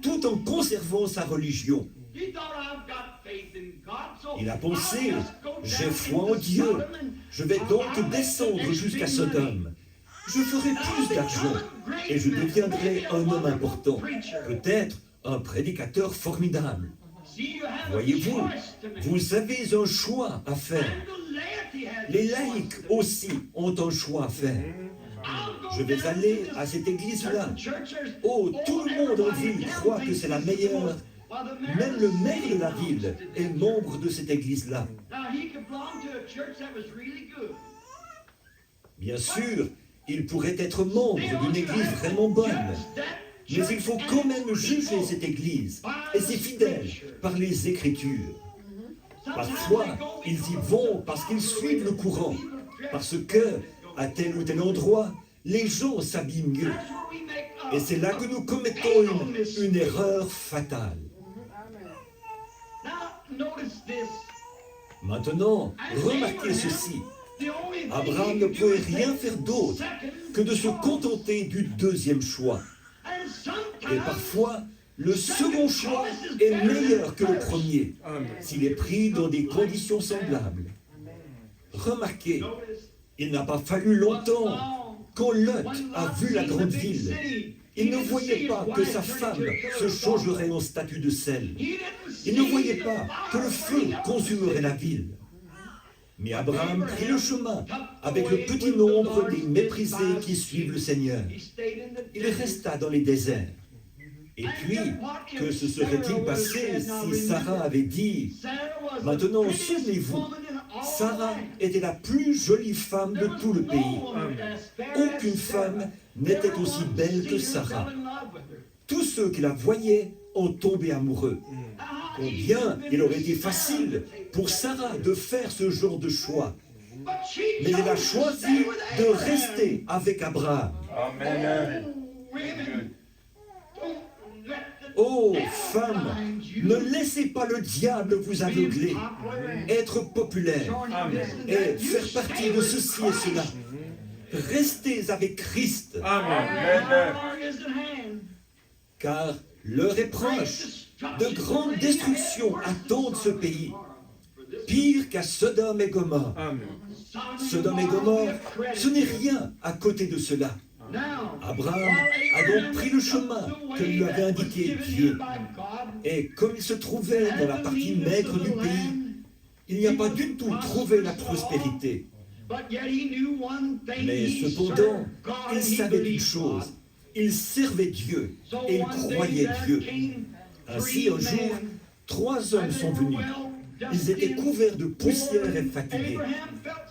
tout en conservant sa religion. Il a pensé, j'ai foi en Dieu, je vais donc descendre jusqu'à Sodome. Je ferai plus d'argent et je deviendrai un homme important, peut-être un prédicateur formidable. Voyez-vous, vous avez un choix à faire. Les laïcs aussi ont un choix à faire. Je vais aller à cette église-là. Oh, tout le monde en ville croit que c'est la meilleure. Même le maire de la ville est membre de cette église-là. Bien sûr, il pourrait être membre d'une église vraiment bonne. Mais il faut quand même juger cette église et ses fidèles par les Écritures. Parfois, ils y vont parce qu'ils suivent le courant, parce que, à tel ou tel endroit, les gens s'habillent mieux. Et c'est là que nous commettons une erreur fatale. Maintenant, remarquez ceci. Abraham ne pouvait rien faire d'autre que de se contenter du deuxième choix. Et parfois, le second choix est meilleur que le premier, s'il est pris dans des conditions semblables. Remarquez, il n'a pas fallu longtemps quand Lot a vu la grande ville. Il ne voyait pas que sa femme se changerait en statue de sel. Il ne voyait pas que le feu consumerait la ville. Mais Abraham prit le chemin avec le petit nombre des méprisés qui suivent le Seigneur. Il resta dans les déserts. Et puis, que se serait-il passé si Sarah avait dit « Maintenant, souvenez-vous, Sarah était la plus jolie femme de tout le pays. Aucune femme n'était aussi belle que Sarah. Tous ceux qui la voyaient ont tombé amoureux. Combien il aurait été facile pour Sarah de faire ce genre de choix. Mais elle a choisi de rester avec Abraham. Amen. Oh, femme, ne laissez pas le diable vous aveugler, être populaire et faire partie de ceci et cela. Restez avec Christ. Amen. Car l'heure est proche. De grandes destructions attendent ce pays. Pire qu'à Sodome et Gomorrhe. Sodome et Gomorrhe, ce n'est rien à côté de cela. Abraham a donc pris le chemin que lui avait indiqué Dieu. Et comme il se trouvait dans la partie maigre du pays, il n'y a pas du tout trouvé la prospérité. Mais cependant, il savait une chose. Il servait Dieu et il croyait Dieu. Ainsi, un jour, 3 hommes sont venus. Ils étaient couverts de poussière et fatigués.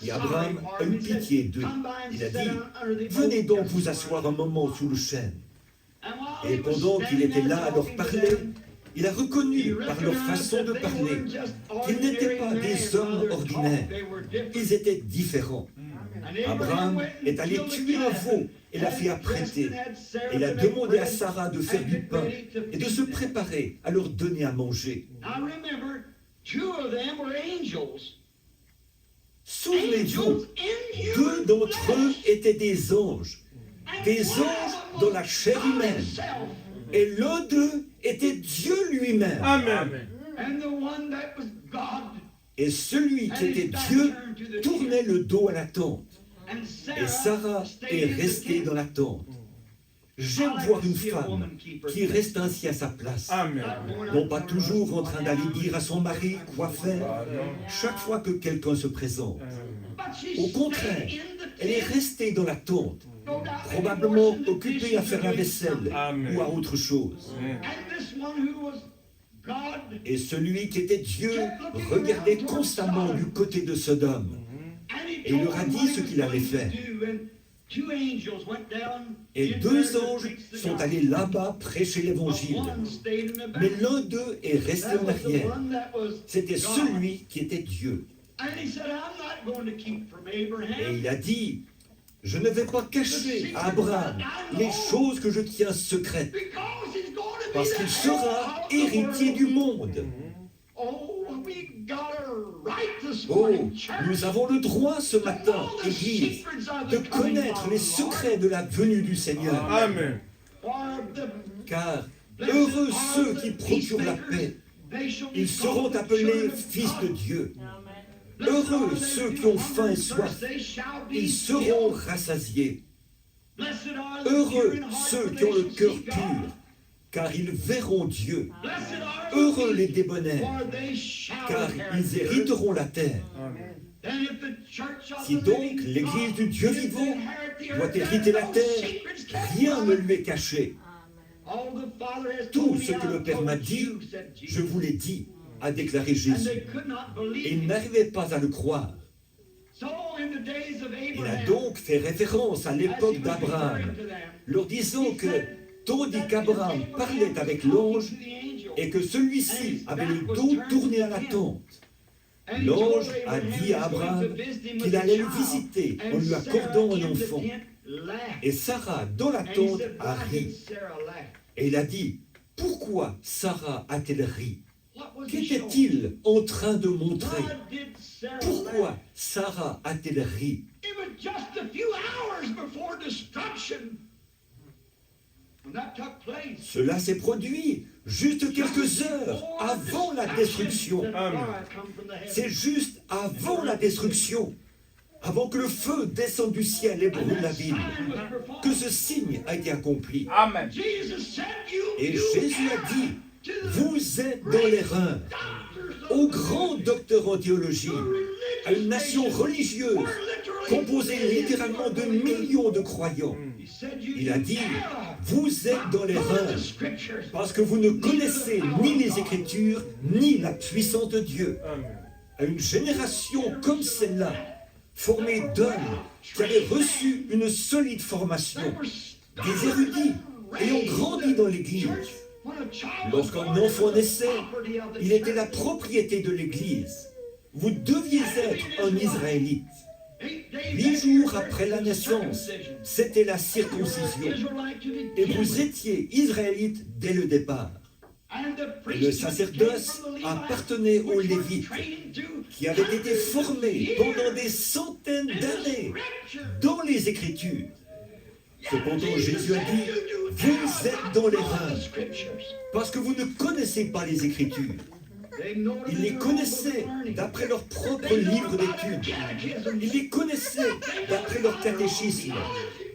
Et Abraham a eu pitié d'eux. Il a dit, « Venez donc vous asseoir un moment sous le chêne. » Et pendant qu'il était là à leur parler, Il a reconnu par leur façon de parler qu'ils n'étaient pas des hommes ordinaires. Ils étaient différents. Abraham est allé tuer un veau et l'a fait apprêter. Il a demandé à Sarah de faire du pain et de se préparer à leur donner à manger. Souvenez-vous, 2 d'entre eux étaient des anges dans la chair humaine. Et l'un d'eux était Dieu lui-même. Amen. Et celui qui était Dieu tournait le dos à la tente. Et Sarah est restée dans la tente. J'aime voir une femme qui reste ainsi à sa place. Amen. Non pas toujours en train d'aller dire à son mari quoi faire chaque fois que quelqu'un se présente. Au contraire, elle est restée dans la tente, probablement occupée à faire la vaisselle ou à autre chose. Et celui qui était Dieu regardait constamment du côté de Sodome. Et il leur a dit ce qu'il allait faire. Et 2 anges sont allés là-bas prêcher l'évangile. Mais l'un d'eux est resté en arrière. C'était celui qui était Dieu. Et il a dit, je ne vais pas cacher à Abraham les choses que je tiens secrètes, parce qu'il sera héritier du monde. Oh, nous avons le droit ce matin, Église, de connaître les secrets de la venue du Seigneur. Amen. Car heureux ceux qui procurent la paix, ils seront appelés fils de Dieu. Heureux ceux qui ont faim et soif, ils seront rassasiés. Heureux ceux qui ont le cœur pur, car ils verront Dieu. Heureux les débonnaires, car ils hériteront la terre. Si donc l'Église du Dieu vivant doit hériter la terre, rien ne lui est caché. Tout ce que le Père m'a dit, je vous l'ai dit, a déclaré Jésus. Et ils n'arrivaient pas à le croire. Il a donc fait référence à l'époque d'Abraham, leur disant que, tandis qu'Abraham parlait avec l'ange, et que celui-ci avait le dos tourné à la tente, l'ange a dit à Abraham qu'il allait le visiter en lui accordant un enfant. Et Sarah, dans la tente, a ri. Et il a dit, pourquoi Sarah a-t-elle ri? Qu'était-il en train de montrer? Pourquoi Sarah a-t-elle ri? Cela s'est produit juste quelques heures avant la destruction. C'est juste avant la destruction, avant que le feu descende du ciel et brûle la ville, que ce signe a été accompli. Amen. Et Jésus a dit, vous êtes dans l'erreur. Aux grands docteurs en théologie, à une nation religieuse composée littéralement de millions de croyants, il a dit, vous êtes dans l'erreur parce que vous ne connaissez ni les Écritures ni la puissance de Dieu. À une génération comme celle-là, formée d'hommes qui avaient reçu une solide formation, des érudits ayant grandi dans l'Église. Lorsqu'un enfant naissait, il était la propriété de l'Église. Vous deviez être un Israélite. 8 jours après la naissance, c'était la circoncision. Et vous étiez Israélite dès le départ. Et le sacerdoce appartenait aux Lévites, qui avaient été formés pendant des centaines d'années dans les Écritures. Cependant, Jésus a dit, vous êtes dans l'erreur, parce que vous ne connaissez pas les Écritures. Ils les connaissaient d'après leur propre livre d'études. Ils les connaissaient d'après leur catéchisme,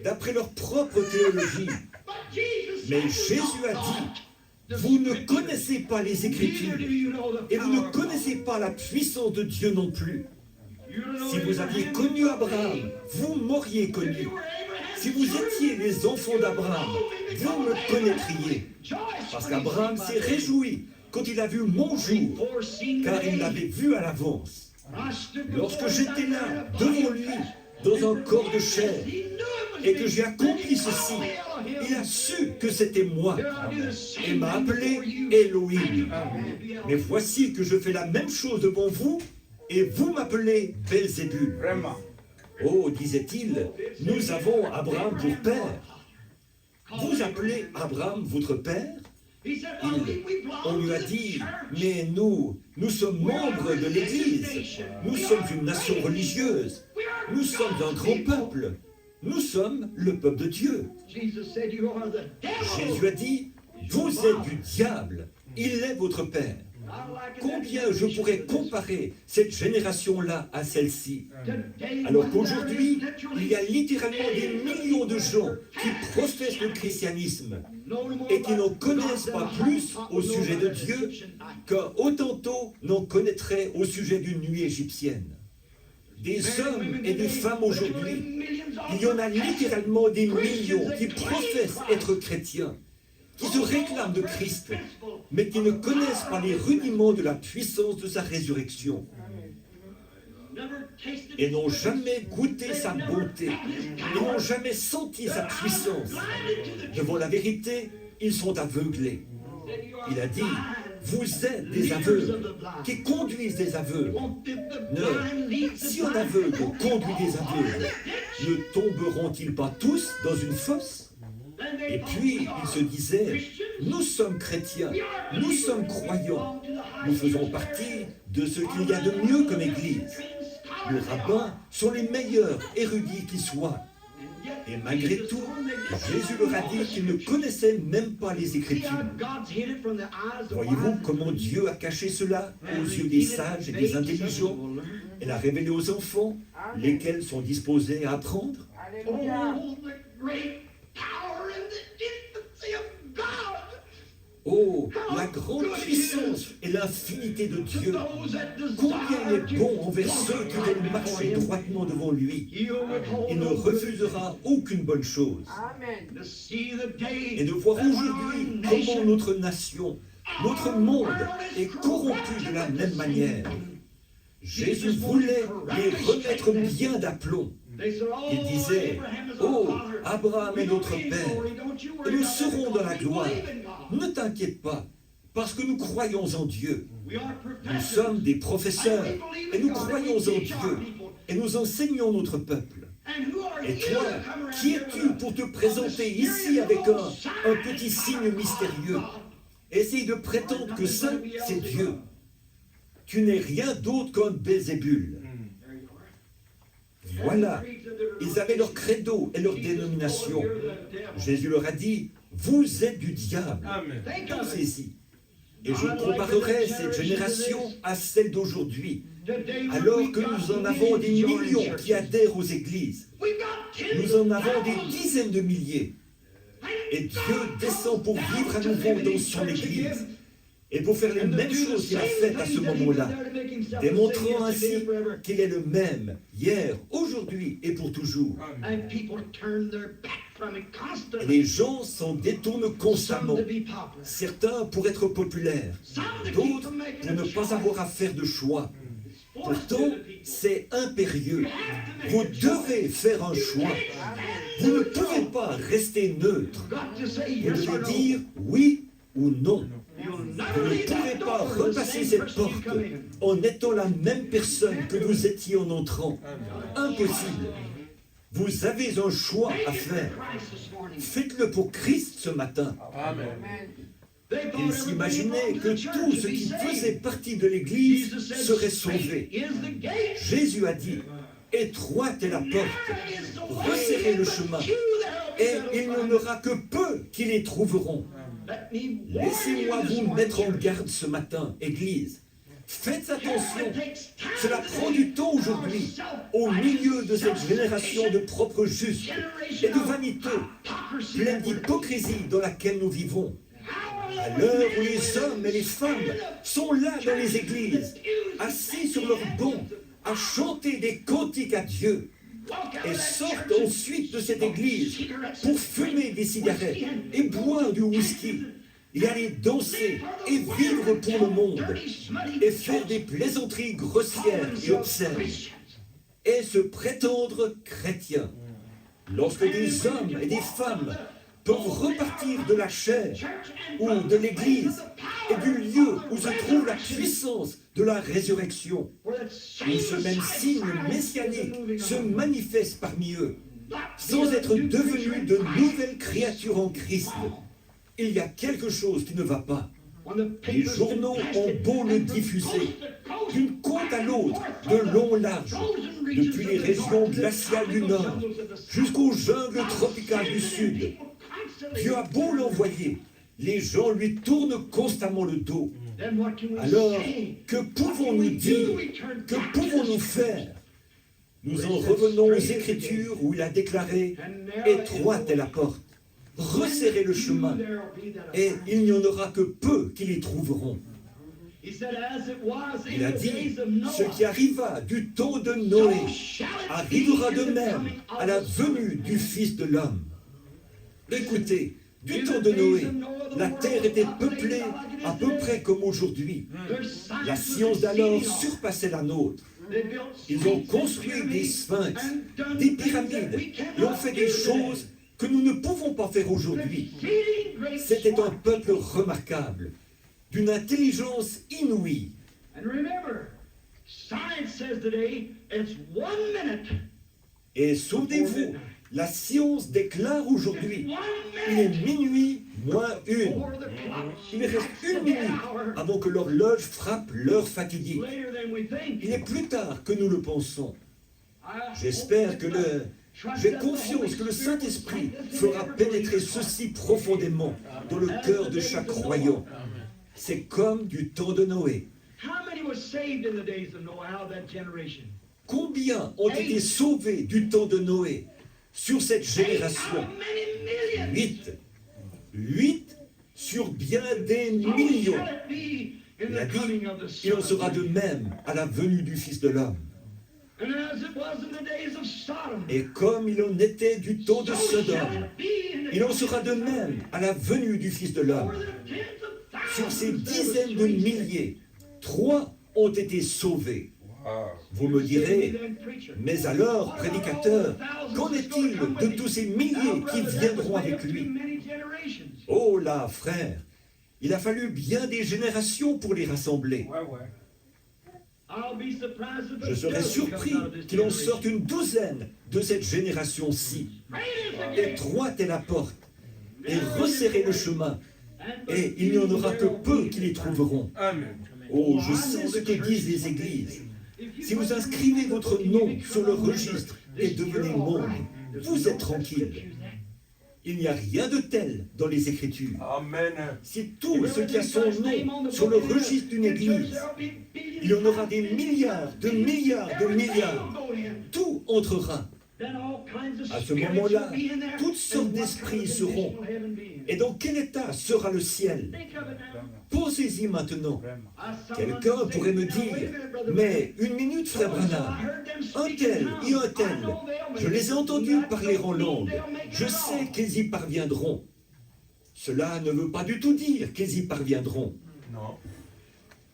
d'après leur propre théologie. Mais Jésus a dit, vous ne connaissez pas les Écritures et vous ne connaissez pas la puissance de Dieu non plus. Si vous aviez connu Abraham, vous m'auriez connu. Si vous étiez les enfants d'Abraham, vous me connaîtriez. Parce qu'Abraham s'est réjoui quand il a vu mon jour, car il l'avait vu à l'avance. Lorsque j'étais là, devant lui, dans un corps de chair, et que j'ai accompli ceci, il a su que c'était moi et m'a appelé Elohim. Mais voici que je fais la même chose devant vous et vous m'appelez Belzébul. Vraiment. Oh, disait-il, nous avons Abraham pour père. Vous appelez Abraham votre père? On lui a dit, mais nous sommes membres de l'Église, nous sommes une nation religieuse, nous sommes un grand peuple, nous sommes le peuple de Dieu. Jésus a dit, vous êtes du diable, il est votre père. Combien je pourrais comparer cette génération-là à celle-ci? Alors qu'aujourd'hui, il y a littéralement des millions de gens qui professent le christianisme et qui n'en connaissent pas plus au sujet de Dieu qu'Autanto n'en connaîtrait au sujet d'une nuit égyptienne. Des hommes et des femmes aujourd'hui, il y en a littéralement des millions qui professent être chrétiens, qui se réclament de Christ, mais qui ne connaissent pas les rudiments de la puissance de sa résurrection et n'ont jamais goûté sa bonté, et n'ont jamais senti sa puissance. Devant la vérité, ils sont aveuglés. Il a dit, vous êtes des aveugles qui conduisent des aveugles. Si un aveugle conduit des aveugles, ne tomberont-ils pas tous dans une fosse? Et puis, il se disait, nous sommes chrétiens, nous sommes croyants, nous faisons partie de ce qu'il y a de mieux comme Église. Les rabbins sont les meilleurs érudits qui soient. Et malgré tout, Jésus leur a dit qu'ils ne connaissaient même pas les Écritures. Voyez-vous comment Dieu a caché cela aux yeux des sages et des intelligents et l'a révélé aux enfants, lesquels sont disposés à apprendre? Oh, la grande puissance et l'infinité de Dieu. Combien il est bon envers ceux qui veulent marcher droitement devant lui. Il ne refusera aucune bonne chose. Et de voir aujourd'hui comment notre nation, notre monde est corrompu de la même manière. Jésus voulait les remettre bien d'aplomb. Il disait, oh, Abraham est notre père, et nous serons dans la gloire. Ne t'inquiète pas, parce que nous croyons en Dieu. Nous sommes des professeurs, et nous croyons en Dieu, et nous enseignons notre peuple. Et toi, qui es-tu pour te présenter ici avec un petit signe mystérieux? Essaye de prétendre que ça, c'est Dieu. Tu n'es rien d'autre qu'un Belzébul. Voilà, ils avaient leur credo et leur dénomination. Jésus leur a dit, vous êtes du diable. Pensez-y. Et je comparerai cette génération à celle d'aujourd'hui, alors que nous en avons des millions qui adhèrent aux églises. Nous en avons des dizaines de milliers. Et Dieu descend pour vivre à nouveau dans son église. Et pour faire les mêmes choses qu'il a faites à ce moment-là, démontrant ainsi qu'il est le même, hier, aujourd'hui et pour toujours. Et les gens s'en détournent constamment, certains pour être populaires, d'autres pour ne pas avoir à faire de choix. Pourtant, c'est impérieux. Vous devez faire un choix. Vous ne pouvez pas rester neutre. Vous devez dire oui ou non. Vous ne pouvez pas repasser cette porte en étant la même personne que vous étiez en entrant. Impossible. Vous avez un choix à faire. Faites-le pour Christ ce matin. Ils s'imaginaient que tout ce qui faisait partie de l'Église serait sauvé. Jésus a dit, étroite est la porte, resserrez le chemin, et il n'y en aura que peu qui les trouveront. Laissez-moi vous mettre en garde ce matin, Église. Faites attention, cela prend du temps aujourd'hui, au milieu de cette génération de propres justes et de vanité, pleine d'hypocrisie dans laquelle nous vivons. À l'heure où les hommes et les femmes sont là dans les églises, assis sur leurs bancs, à chanter des cantiques à Dieu, et sortent ensuite de cette église pour fumer des cigarettes et boire du whisky, et aller danser et vivre pour le monde, et faire des plaisanteries grossières et obscènes, et se prétendre chrétien. Lorsque des hommes et des femmes peuvent repartir de la chair ou de l'église et du lieu où se trouve la puissance de la résurrection, où ce même signe messianique se manifeste parmi eux, sans être devenus de nouvelles créatures en Christ, il y a quelque chose qui ne va pas. Les journaux ont beau le diffuser, d'une côte à l'autre, de long en large, depuis les régions glaciales du nord jusqu'aux jungles tropicales du sud. Dieu a beau l'envoyer, les gens lui tournent constamment le dos. Alors, que pouvons-nous dire? Que pouvons-nous faire? Nous en revenons aux Écritures où il a déclaré « Étroite est la porte, resserrez le chemin, et il n'y en aura que peu qui les trouveront. » Il a dit « Ce qui arriva du temps de Noé arrivera de même à la venue du Fils de l'homme. » Écoutez, du temps de Noé, la terre était peuplée à peu près comme aujourd'hui. La science d'alors surpassait la nôtre. Ils ont construit des sphinx, des pyramides, et ont fait des choses que nous ne pouvons pas faire aujourd'hui. C'était un peuple remarquable, d'une intelligence inouïe. Et souvenez-vous, la science déclare aujourd'hui, il est minuit moins une. Il reste une minute avant que l'horloge frappe l'heure fatidique. Il est plus tard que nous le pensons. J'espère que j'ai confiance que le Saint-Esprit fera pénétrer ceci profondément dans le cœur de chaque croyant. C'est comme du temps de Noé. Combien ont été sauvés du temps de Noé sur cette génération? 8. 8 sur bien des millions. Il a dit, il en sera de même à la venue du Fils de l'homme. Et comme il en était du temps de Sodome, il en sera de même à la venue du Fils de l'homme. Sur ces dizaines de milliers, 3 ont été sauvés. Vous me direz, mais alors, prédicateur, qu'en est-il de tous ces milliers qui viendront avec lui? Oh là, frère, il a fallu bien des générations pour les rassembler. Je serais surpris qu'il en sorte une douzaine de cette génération-ci. Étroite est la porte, et resserrez le chemin, et il n'y en aura que peu qui les trouveront. Oh, je sais ce que disent les églises. Si vous inscrivez votre nom sur le registre et devenez membre, vous êtes tranquille. Il n'y a rien de tel dans les Écritures. Amen. Si tout ce qui a son nom sur le registre d'une église, il y en aura des milliards, de milliards, de milliards. Tout entrera. À ce moment-là, toutes sortes d'esprits seront. Et dans quel état sera le ciel? Posez-y maintenant. Quelqu'un pourrait me dire, mais une minute, frère Branham, un tel et un tel, je les ai entendus parler en langue. Je sais qu'ils y parviendront. Cela ne veut pas du tout dire qu'ils y parviendront.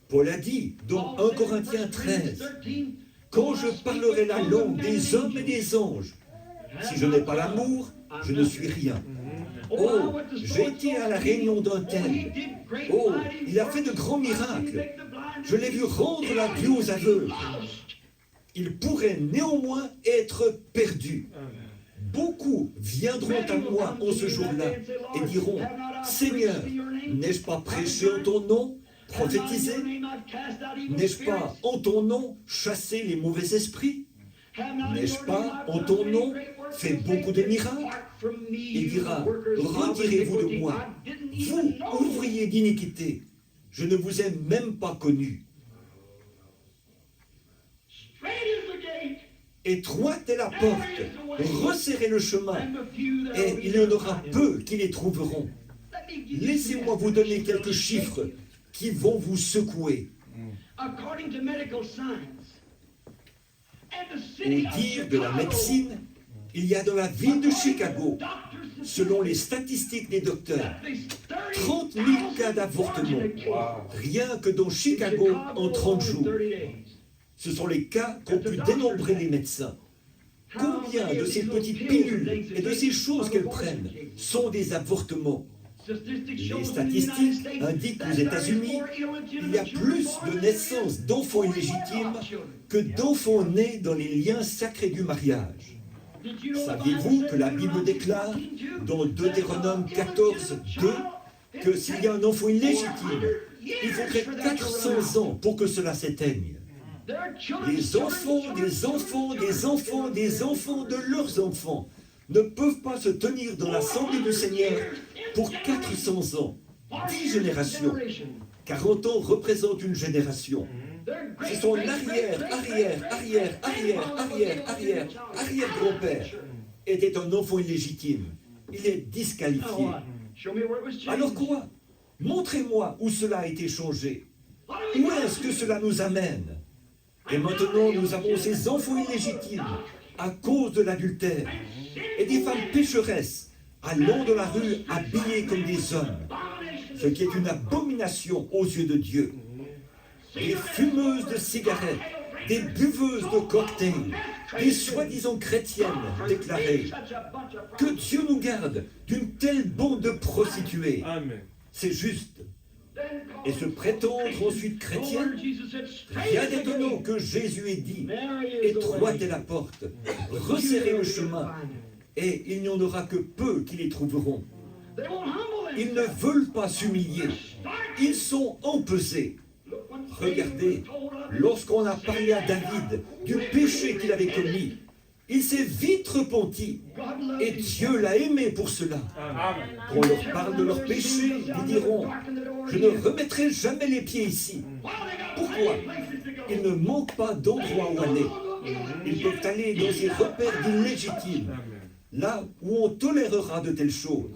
Paul a dit dans 1 Corinthiens 13, quand je parlerai la langue des hommes et des anges, si je n'ai pas l'amour, je ne suis rien. Oh, j'ai été à la réunion d'un tel. Oh, il a fait de grands miracles. Je l'ai vu rendre la vue aux aveugles. Il pourrait néanmoins être perdu. Beaucoup viendront à moi en ce jour-là et diront, Seigneur, n'ai-je pas prêché en ton nom, prophétisé? N'ai-je pas en ton nom chassé les mauvais esprits? N'ai-je pas en ton nom fait beaucoup de miracles? Il dira, retirez-vous de moi, vous, ouvriers d'iniquité, je ne vous ai même pas connu. Étroite est la porte, resserrez le chemin, et il y en aura peu qui les trouveront. Laissez-moi vous donner quelques chiffres qui vont vous secouer. Au dire de la médecine, il y a dans la ville de Chicago, selon les statistiques des docteurs, 30 000 cas d'avortement, rien que dans Chicago en 30 jours. Ce sont les cas qu'ont pu dénombrer les médecins. Combien de ces petites pilules et de ces choses qu'elles prennent sont des avortements? Les statistiques indiquent qu'aux États-Unis, il y a plus de naissances d'enfants illégitimes que d'enfants nés dans les liens sacrés du mariage. Saviez-vous que la Bible déclare dans Deutéronome 14, 2 que s'il y a un enfant illégitime, il faudrait 400 ans pour que cela s'éteigne? Les enfants, des enfants, des enfants, des enfants de leurs enfants ne peuvent pas se tenir dans l'assemblée du Seigneur pour 400 ans, 10 générations. 40 ans représentent une génération. C'est son arrière-grand-père était un enfant illégitime. Il est disqualifié. Alors quoi? Montrez-moi où cela a été changé. Où est-ce que cela nous amène? Et maintenant, nous avons ces enfants illégitimes à cause de l'adultère et des femmes pécheresses allant dans la rue habillées comme des hommes, ce qui est une abomination aux yeux de Dieu. Des fumeuses de cigarettes, des buveuses de cocktails, des soi-disant chrétiennes déclarées. Que Dieu nous garde d'une telle bande de prostituées. C'est juste. Et se prétendre ensuite chrétien, rien d'étonnant que Jésus ait dit, étroite est la porte, resserrez le chemin, et il n'y en aura que peu qui les trouveront. Ils ne veulent pas s'humilier, ils sont empesés. Regardez, lorsqu'on a parlé à David du péché qu'il avait commis, il s'est vite repenti, et Dieu l'a aimé pour cela. Quand on leur parle de leur péché, ils diront, je ne remettrai jamais les pieds ici. Pourquoi? Ils ne manquent pas d'endroit où aller. Ils peuvent aller dans ces repères d'illégitimes, là où on tolérera de telles choses.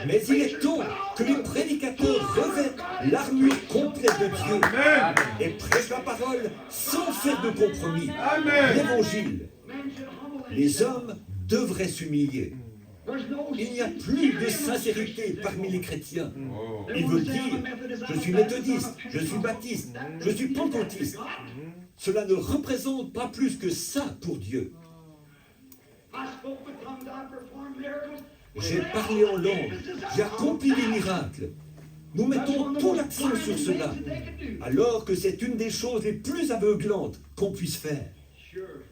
Mais il est temps que les prédicateurs revêtent l'armure complète de Dieu et prêchent la parole sans faire de compromis. L'évangile. Les hommes devraient s'humilier. Il n'y a plus de sincérité parmi les chrétiens. Ils veulent dire, je suis méthodiste, je suis baptiste, je suis pentecôtiste. Cela ne représente pas plus que ça pour Dieu. J'ai parlé en langue, j'ai accompli des miracles. Nous mettons tout l'accent sur cela, alors que c'est une des choses les plus aveuglantes qu'on puisse faire.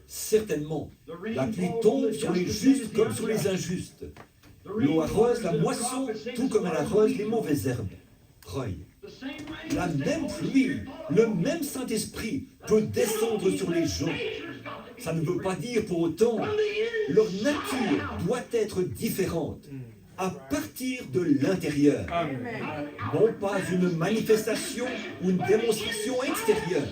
Certainement, la pluie tombe sur les justes comme sur les injustes. L'eau arrose la moisson, tout comme elle arrose les mauvaises herbes. Roy, la même pluie, le même Saint-Esprit peut descendre sur les gens. Ça ne veut pas dire pour autant leur nature doit être différente à partir de l'intérieur. Non pas une manifestation ou une démonstration extérieure,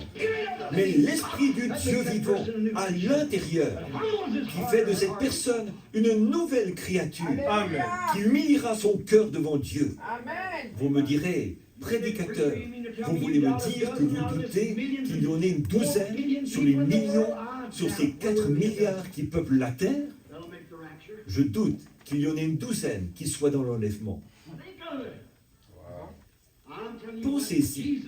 mais l'Esprit du Dieu vivant à l'intérieur qui fait de cette personne une nouvelle créature qui humiliera son cœur devant Dieu. Vous me direz, prédicateur, vous voulez me dire que vous doutez qu'il y en ait une douzaine sur les millions, sur ces 4 milliards qui peuplent la terre? Je doute qu'il y en ait une douzaine qui soient dans l'enlèvement. Pensez-y.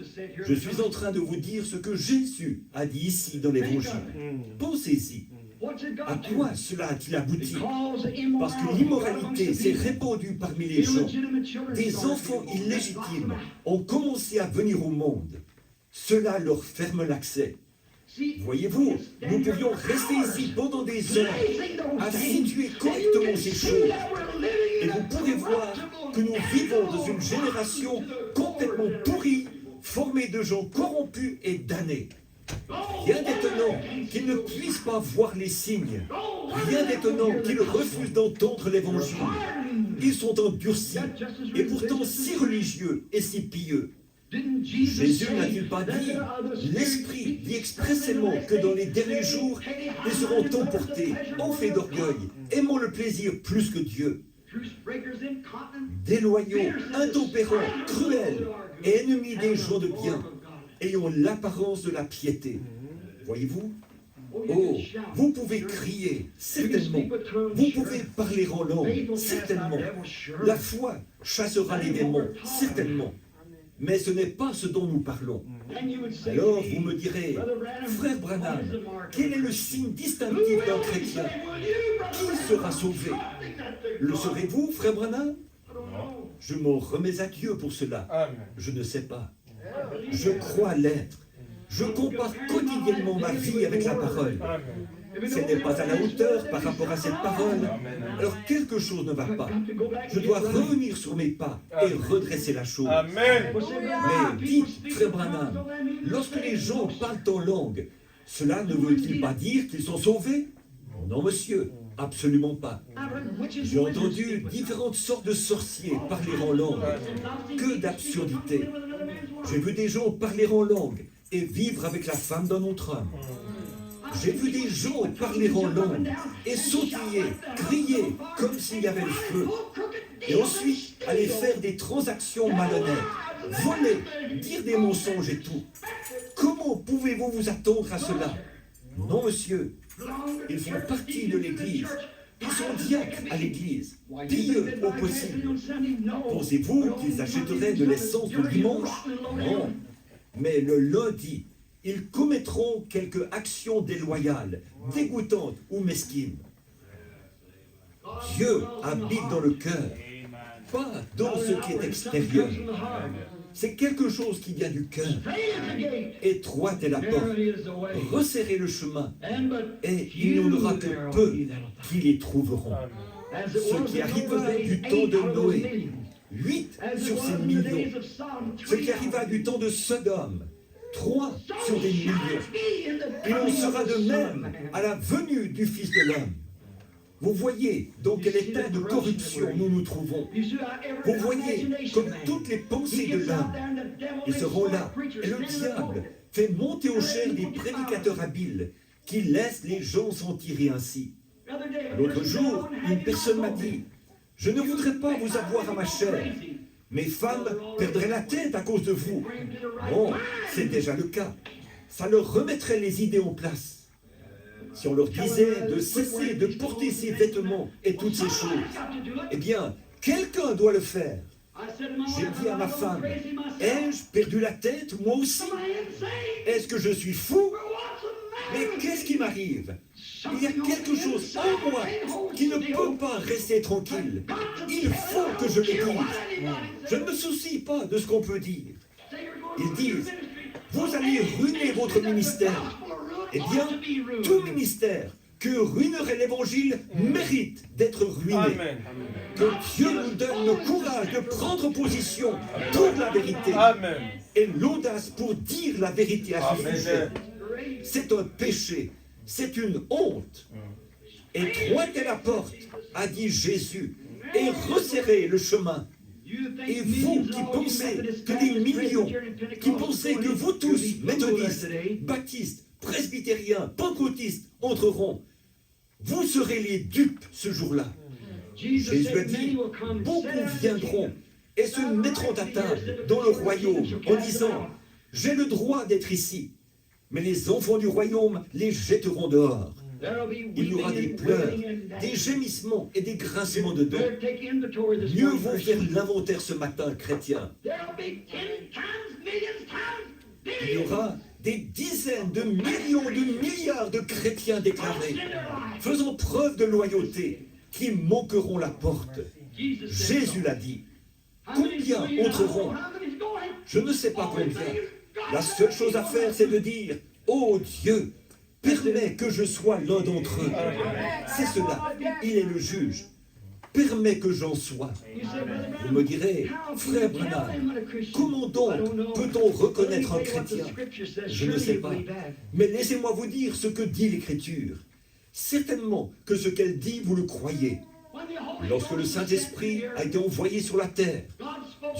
Je suis en train de vous dire ce que Jésus a dit ici dans l'Évangile. Pensez-y. À quoi cela a-t-il abouti? Parce que l'immoralité s'est répandue parmi les gens. Des enfants illégitimes ont commencé à venir au monde. Cela leur ferme l'accès. Voyez-vous, nous pouvions rester ici pendant des heures à situer correctement ces choses. Et vous pourrez voir que nous vivons dans une génération complètement pourrie, formée de gens corrompus et damnés. Rien d'étonnant qu'ils ne puissent pas voir les signes. Rien d'étonnant qu'ils refusent d'entendre l'Évangile. Ils sont endurcis et pourtant si religieux et si pieux. Jésus n'a-t-il pas dit, l'Esprit dit expressément que dans les derniers jours, ils seront emportés, enflés d'orgueil, aimant le plaisir plus que Dieu. Déloyaux, intempérants, cruels et ennemis des gens de bien, ayant l'apparence de la piété. Voyez-vous? Oh, vous pouvez crier, certainement. Vous pouvez parler en langue, certainement. La foi chassera les démons, certainement. mais ce n'est pas ce dont nous parlons. Alors vous me direz, frère Branham, quel est le signe distinctif d'un chrétien? Qui sera sauvé? Le serez-vous, frère Branham? Je m'en remets à Dieu pour cela. Je ne sais pas. Je crois l'être. Je compare quotidiennement ma vie avec la parole. Ce n'est pas à la hauteur par rapport à cette parole. Alors quelque chose ne va pas. Je dois revenir sur mes pas et redresser la chose. Amen. Mais dites, frère Branham, lorsque les gens parlent en langue, cela ne veut-il pas dire qu'ils sont sauvés? Non, monsieur, absolument pas. J'ai entendu différentes sortes de sorciers parler en langue. Que d'absurdité. J'ai vu des gens parler en langue et vivre avec la femme d'un autre homme. J'ai vu des gens parler en langue et sautiller, crier comme s'il y avait le feu. Et ensuite aller faire des transactions malhonnêtes, voler, dire des mensonges et tout. Comment pouvez-vous vous attendre à cela? Non, monsieur. Ils font partie de l'Église. Ils sont diacres à l'Église, pieux au possible. Pensez-vous qu'ils achèteraient de l'essence le dimanche? Non. Mais le lundi, ils commettront quelque action déloyale, dégoûtante ou mesquine. Dieu habite dans le cœur, pas dans ce qui est extérieur. C'est quelque chose qui vient du cœur. Étroite est la porte, resserrez le chemin, et il n'y en aura que peu qui les trouveront. Ce qui arriva du temps de Noé, 8 sur ces millions. Ce qui arriva du temps de Sodome, 3 sur des millions. Il en sera de même à la venue du Fils de l'homme. Vous voyez dans quel état de corruption nous nous trouvons. Vous voyez comme toutes les pensées de l'homme. Ils seront là. Et le diable fait monter aux chairs des prédicateurs habiles qui laissent les gens s'en tirer ainsi. L'autre jour, une personne m'a dit, « Je ne voudrais pas vous avoir à ma chair. Mes femmes perdraient la tête à cause de vous. » Bon, c'est déjà le cas. Ça leur remettrait les idées en place. Si on leur disait de cesser de porter ces vêtements et toutes ces choses, eh bien, quelqu'un doit le faire. J'ai dit à ma femme, ai-je perdu la tête moi aussi? Est-ce que je suis fou? Mais qu'est-ce qui m'arrive? Il y a quelque chose en moi qui ne peut pas rester tranquille. Il faut que je le dise. Je ne me soucie pas de ce qu'on peut dire. Ils disent, vous allez ruiner votre ministère. Eh bien, tout ministère que ruinerait l'Évangile mérite d'être ruiné. Amen. Que Dieu nous donne le courage de prendre position pour la vérité Amen. et l'audace pour dire la vérité à ce Amen. sujet. C'est un péché, c'est une honte. Étroite est la porte, a dit Jésus, et resserrez le chemin. Et vous qui pensez que des millions, qui pensez que vous tous, méthodistes, baptistes, presbytériens, pentecôtistes, entreront, vous serez les dupes ce jour-là. Jésus a dit, beaucoup viendront et se mettront à table dans le royaume en disant, j'ai le droit d'être ici, mais les enfants du royaume les jetteront dehors. Il y aura des pleurs, des gémissements et des grincements de dents. Mieux vaut faire l'inventaire ce matin, chrétien. Il y aura des dizaines de millions de milliards de chrétiens déclarés, faisant preuve de loyauté, qui manqueront la porte. Jésus l'a dit. Combien entreront? Je ne sais pas combien. La seule chose à faire, c'est de dire, ô Dieu, permets que je sois l'un d'entre eux. C'est cela. Il est le juge. Permets que j'en sois. Vous me direz, frère Branham, comment donc peut-on reconnaître un chrétien? Je ne sais pas. Mais laissez-moi vous dire ce que dit l'Écriture. Certainement que ce qu'elle dit, vous le croyez. Lorsque le Saint-Esprit a été envoyé sur la terre,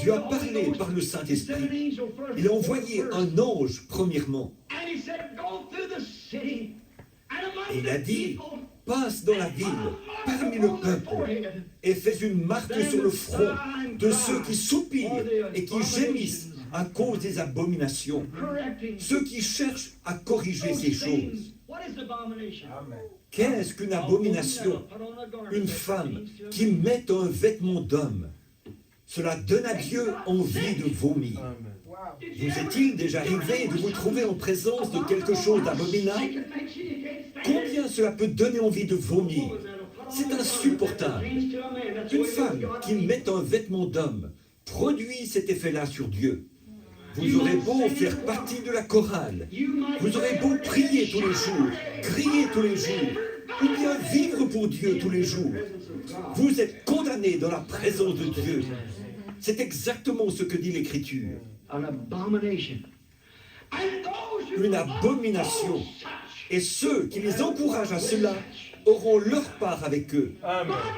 Dieu a parlé par le Saint-Esprit. Il a envoyé un ange, premièrement. Et il a dit, passe dans la ville, parmi le peuple, et fais une marque sur le front de ceux qui soupirent et qui gémissent à cause des abominations, ceux qui cherchent à corriger ces choses. Qu'est-ce qu'une abomination? Une femme qui met un vêtement d'homme. cela donne à Dieu envie de vomir. Vous est-il déjà arrivé de vous trouver en présence de quelque chose d'abominable? Combien cela peut donner envie de vomir? C'est insupportable. Une femme qui met un vêtement d'homme produit cet effet-là sur Dieu. Vous aurez beau faire partie de la chorale, vous aurez beau prier tous les jours, crier tous les jours, ou bien vivre pour Dieu tous les jours. Vous êtes condamné dans la présence de Dieu. C'est exactement ce que dit l'Écriture. Une abomination. Et ceux qui les encouragent à cela auront leur part avec eux.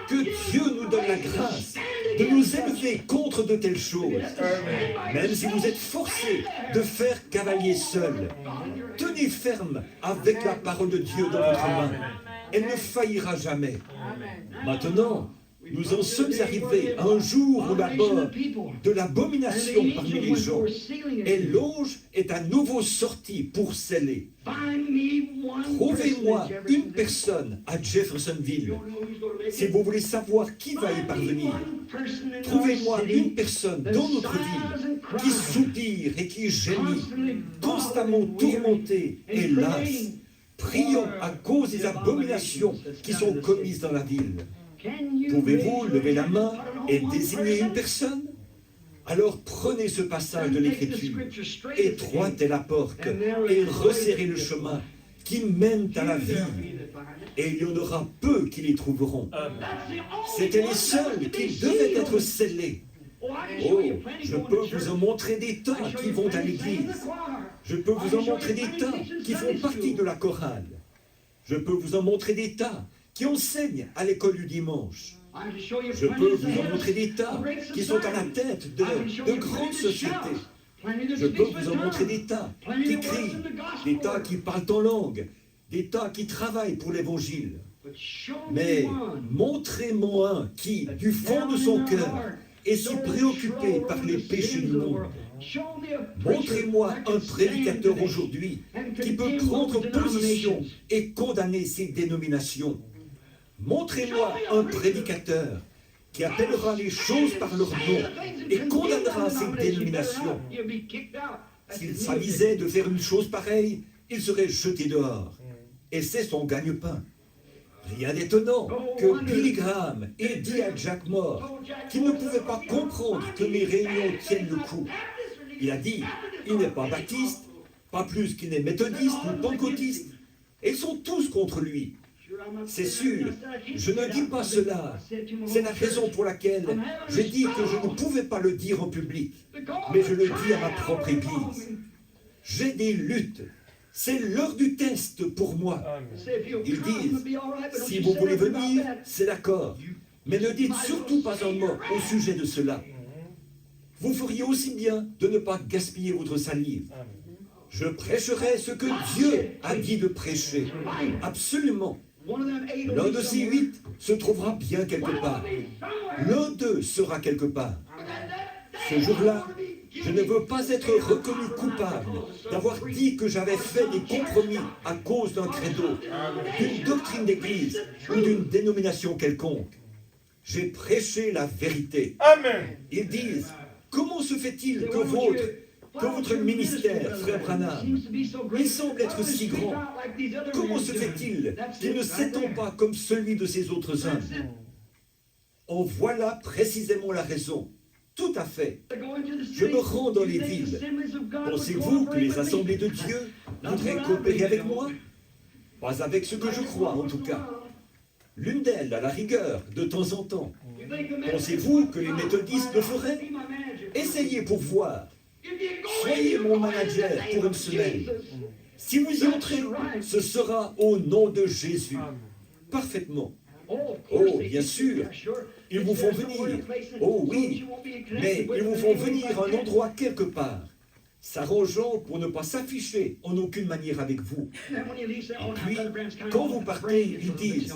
Que Dieu nous donne la grâce de nous élever contre de telles choses. Même si vous êtes forcés de faire cavalier seul, tenez ferme avec la parole de Dieu dans votre main. Elle ne faillira jamais. Maintenant, nous en sommes arrivés à un jour où la mort de l'abomination parmi les gens et l'ange est à nouveau sorti pour sceller. Trouvez-moi une personne à Jeffersonville. Si vous voulez savoir qui va y parvenir, trouvez-moi une personne dans notre ville qui soupire et qui gémit, constamment tourmentée et lasse, priant à cause des abominations qui sont commises dans la ville. Pouvez-vous lever la main et désigner une personne? Alors prenez ce passage de l'Écriture, étroite est la porte et resserrez le chemin qui mène à la vie, et il y en aura peu qui les trouveront. C'étaient les seuls qui devaient être scellés. Oh, je peux vous en montrer des tas qui vont à l'église. Je peux vous en montrer des tas qui font partie de la chorale. Je peux vous en montrer des tas qui enseignent à l'école du dimanche. Je peux vous en montrer des tas qui sont à la tête de grandes sociétés. Je peux vous en montrer des tas qui crient, des tas qui parlent en langue, des tas qui travaillent pour l'Évangile. Mais montrez-moi un qui, du fond de son cœur, est si préoccupé par les péchés du monde. Montrez-moi un prédicateur aujourd'hui qui peut prendre position et condamner ces dénominations. Montrez-moi un prédicateur qui appellera les choses par leur nom et condamnera ces dénominations. S'il s'avisait de faire une chose pareille, il serait jeté dehors. Et c'est son gagne-pain. Rien d'étonnant que Billy Graham ait dit à Jack Moore qu'il ne pouvait pas comprendre que mes réunions tiennent le coup. Il a dit, il n'est pas baptiste, pas plus qu'il n'est méthodiste ou pentecôtiste. Et ils sont tous contre lui. C'est sûr, je ne dis pas cela. C'est la raison pour laquelle j'ai dit que je ne pouvais pas le dire en public. Mais je le dis à ma propre église. J'ai des luttes. C'est l'heure du test pour moi. Ils disent, si vous voulez venir, c'est d'accord. Mais ne dites surtout pas un mot au sujet de cela. Vous feriez aussi bien de ne pas gaspiller votre salive. Je prêcherai ce que Dieu a dit de prêcher. Absolument. L'un de ces 8 se trouvera bien quelque part. L'un d'eux sera quelque part. Ce jour-là, je ne veux pas être reconnu coupable d'avoir dit que j'avais fait des compromis à cause d'un credo, d'une doctrine d'église ou d'une dénomination quelconque. J'ai prêché la vérité. Amen. Ils disent, comment se fait-il que votre ministère, frère Branham, il semble être si grand? Comment se fait-il qu'il ne s'étend pas comme celui de ces autres hommes? En voilà précisément la raison. Tout à fait. Je me rends dans les villes. Pensez-vous que les assemblées de Dieu voudraient coopérer avec moi? Pas avec ce que je crois, en tout cas. L'une d'elles, à la rigueur, de temps en temps. Pensez-vous que les méthodistes le feraient? Essayez pour voir. Soyez mon manager pour une semaine. Si vous y entrez, ce sera au nom de Jésus. Parfaitement. Oh, bien sûr, ils vous font venir. Oh oui, mais ils vous font venir à un endroit quelque part, s'arrangeant pour ne pas s'afficher en aucune manière avec vous. Et puis, quand vous partez, ils disent,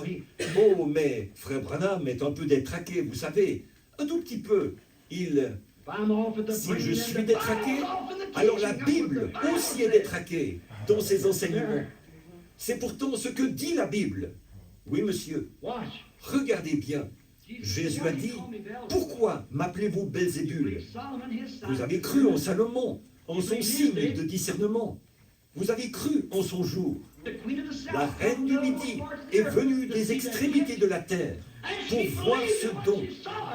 oh, mais frère Branham est un peu détraqué, vous savez, un tout petit peu. Si je suis détraqué, alors la Bible aussi est détraquée dans ses enseignements. C'est pourtant ce que dit la Bible. Oui, monsieur. Regardez bien. Jésus a dit, pourquoi m'appelez-vous Belzébul? Vous avez cru en Salomon, en son signe de discernement. Vous avez cru en son jour. La reine du Midi est venue des extrémités de la terre pour voir ce don.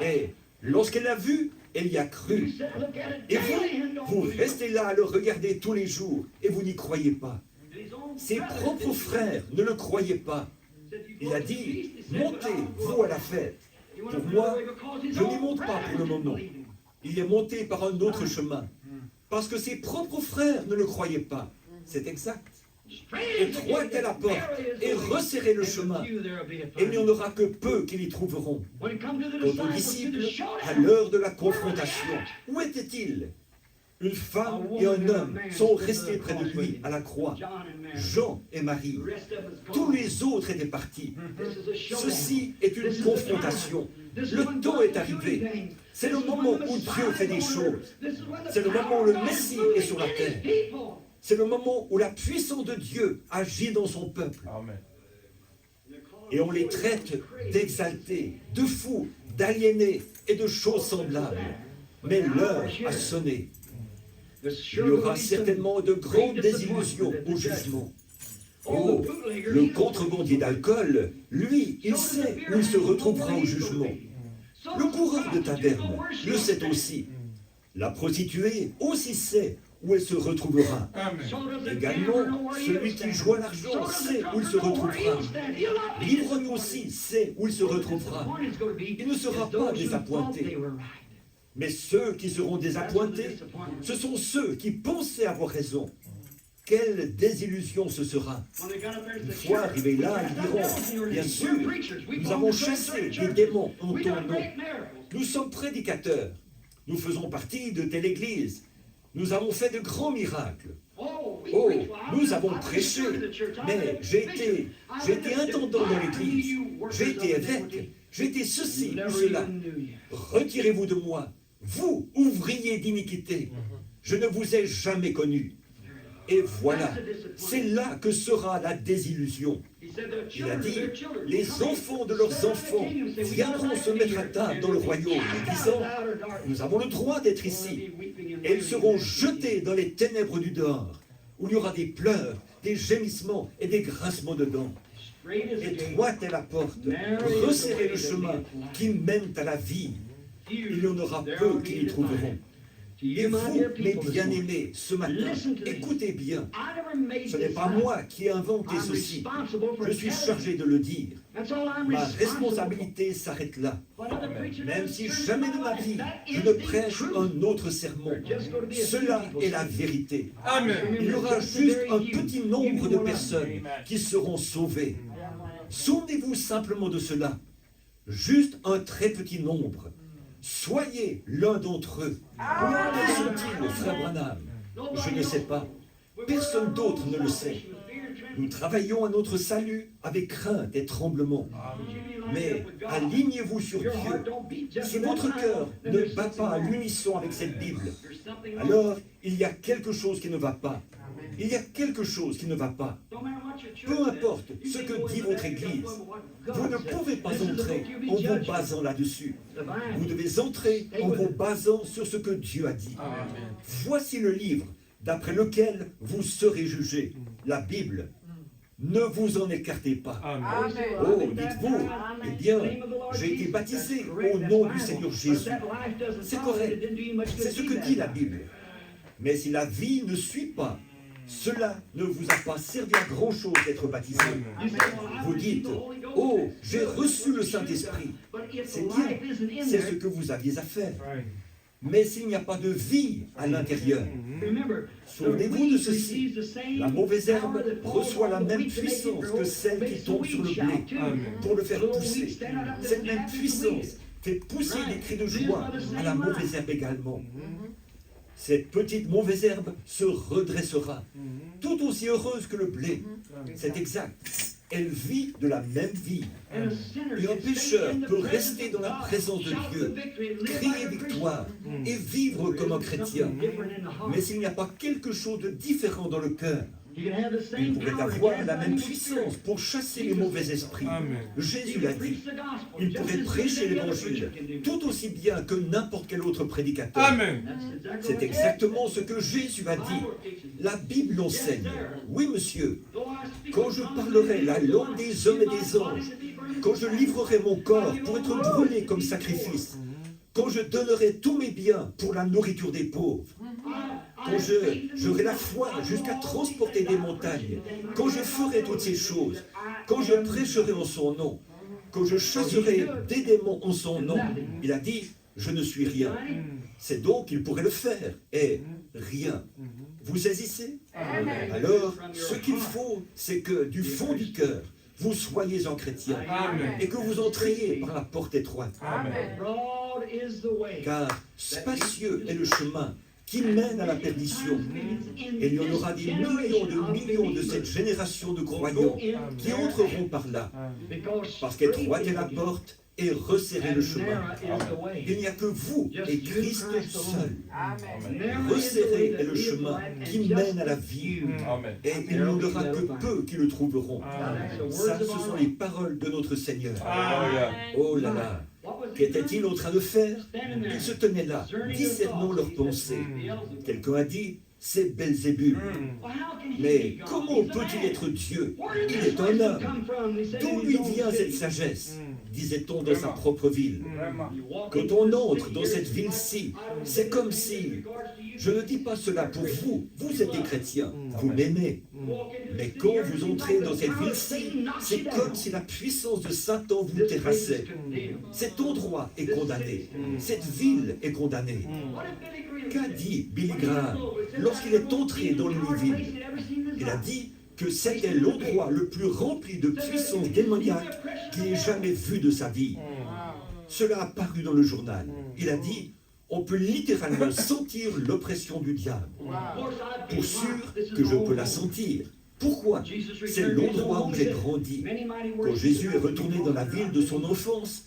Et lorsqu'elle l'a vu, elle y a cru. Et vous restez là à le regarder tous les jours et vous n'y croyez pas. Ses propres frères ne le croyaient pas. Il a dit, montez, vous à la fête. Pour moi, je n'y monte pas pour le moment. Il est monté par un autre chemin. Parce que ses propres frères ne le croyaient pas. C'est exact. Étroite est la porte et resserrez le chemin. Et il n'y en aura que peu qui l'y trouveront. Quant aux disciples, à l'heure de la confrontation, où étaient-ils? Une femme et un homme sont restés près de lui à la croix. Jean et Marie. Tous les autres étaient partis. Ceci est une confrontation. Le temps est arrivé. C'est le moment où Dieu fait des choses. C'est le moment où le Messie est sur la terre. C'est le moment où la puissance de Dieu agit dans son peuple. Amen. Et on les traite d'exaltés, de fous, d'aliénés et de choses semblables. Mais l'heure a sonné. Il y aura certainement de grandes désillusions au jugement. Oh, le contrebandier d'alcool, lui, il sait où il se retrouvera au jugement. Le coureur de taverne le sait aussi. La prostituée aussi sait où elle se retrouvera. Également, celui qui joue à l'argent sait où il se retrouvera. L'ivrogne aussi sait où il se retrouvera. Il ne sera pas désappointé. Mais ceux qui seront désappointés, ce sont ceux qui pensaient avoir raison. Quelle désillusion ce sera. Une fois arrivés là, ils diront, bien sûr, nous avons chassé des démons en ton nom. Nous sommes prédicateurs. Nous faisons partie de telle église. Nous avons fait de grands miracles. Oh, nous avons prêché. Mais j'ai été intendant dans l'église. J'ai été évêque. J'ai été ceci ou cela. Retirez-vous de moi. Vous, ouvriers d'iniquité, je ne vous ai jamais connu. Et voilà, c'est là que sera la désillusion. Il a dit, les enfants de leurs enfants viendront se mettre à table dans le royaume, disant, nous avons le droit d'être ici. Et ils seront jetés dans les ténèbres du dehors, où il y aura des pleurs, des gémissements et des grincements de dents. Étroite est la porte, resserrez le chemin qui mène à la vie. Il y en aura peu qui y trouveront. Et vous, mes bien-aimés, ce matin, écoutez bien. Ce n'est pas moi qui ai inventé ceci. Je suis chargé de le dire. Ma responsabilité s'arrête là. Même si jamais de ma vie, je ne prêche un autre sermon. Cela est la vérité. Il y aura juste un petit nombre de personnes qui seront sauvées. Souvenez-vous simplement de cela. Juste un très petit nombre. Soyez l'un d'entre eux. Quels sont-ils, frère Branham? Je ne sais pas. Personne d'autre ne le sait. Nous travaillons à notre salut avec crainte et tremblement. Mais alignez-vous sur Dieu. Si votre cœur ne bat pas à l'unisson avec cette Bible, alors il y a quelque chose qui ne va pas. Il y a quelque chose qui ne va pas. Peu importe ce que dit votre Église, vous ne pouvez pas entrer en vous basant là-dessus. Vous devez entrer en vous basant sur ce que Dieu a dit. Voici le livre d'après lequel vous serez jugés, la Bible. Ne vous en écartez pas. Oh, dites-vous, eh bien, j'ai été baptisé au nom du Seigneur Jésus. C'est correct, c'est ce que dit la Bible. Mais si la vie ne suit pas, cela ne vous a pas servi à grand-chose d'être baptisé. Vous dites, oh, j'ai reçu le Saint-Esprit. C'est bien, c'est ce que vous aviez à faire. Mais s'il n'y a pas de vie à l'intérieur, souvenez-vous de ceci, la mauvaise herbe reçoit la même puissance que celle qui tombe sur le blé pour le faire pousser. Cette même puissance fait pousser des cris de joie à la mauvaise herbe également. Cette petite mauvaise herbe se redressera, tout aussi heureuse que le blé. C'est exact. Elle vit de la même vie. Et un pécheur peut rester dans la présence de Dieu, crier victoire et vivre comme un chrétien. Mais s'il n'y a pas quelque chose de différent dans le cœur, Il pourrait avoir la même puissance pour chasser les mauvais esprits. Jésus l'a dit. Il pourrait prêcher l'évangile tout aussi bien que n'importe quel autre prédicateur. C'est exactement ce que Jésus a dit. La Bible enseigne. Oui, monsieur. Quand je parlerai la langue des hommes et des anges, quand je livrerai mon corps pour être brûlé comme sacrifice, quand je donnerai tous mes biens pour la nourriture des pauvres, quand j'aurai la foi jusqu'à transporter des montagnes, quand je ferai toutes ces choses, quand je prêcherai en son nom, quand je chasserai des démons en son nom, il a dit, je ne suis rien. C'est donc qu'il pourrait le faire, et rien. Vous saisissez? Alors, ce qu'il faut, c'est que du fond du cœur, vous soyez en chrétien, et que vous entriez par la porte étroite. Car spacieux est le chemin qui mène à la perdition. Et il y en aura des millions de cette génération de croyants qui entreront par là. Parce qu'étroite est la porte et resserrez le chemin. Il n'y a que vous et Christ seul. Resserrez est le chemin qui mène à la vie. Et il n'y en aura que peu qui le trouveront. Ça, ce sont les paroles de notre Seigneur. Oh là là! Qu'était-il en train de faire? Il se tenait là, discernant leurs pensées. Quelqu'un a dit, c'est Belzébul. Mais comment peut-il être Dieu? Il est un homme. D'où lui vient cette sagesse? Disait-on dans sa propre ville. Quand on entre dans cette ville-ci, c'est comme si, je ne dis pas cela pour vous, vous êtes des chrétiens, vous m'aimez. Mais quand vous entrez dans cette ville-ci, c'est comme si la puissance de Satan vous terrassait. Cet endroit est condamné, cette ville est condamnée. Qu'a dit Billy Graham lorsqu'il est entré dans Louisville? Il a dit que c'était l'endroit le plus rempli de puissance démoniaque qu'il ait jamais vu de sa vie. Cela a paru dans le journal. Il a dit, on peut littéralement sentir l'oppression du diable. Pour sûr que je peux la sentir. Pourquoi? C'est l'endroit où j'ai grandi. Quand Jésus est retourné dans la ville de son enfance,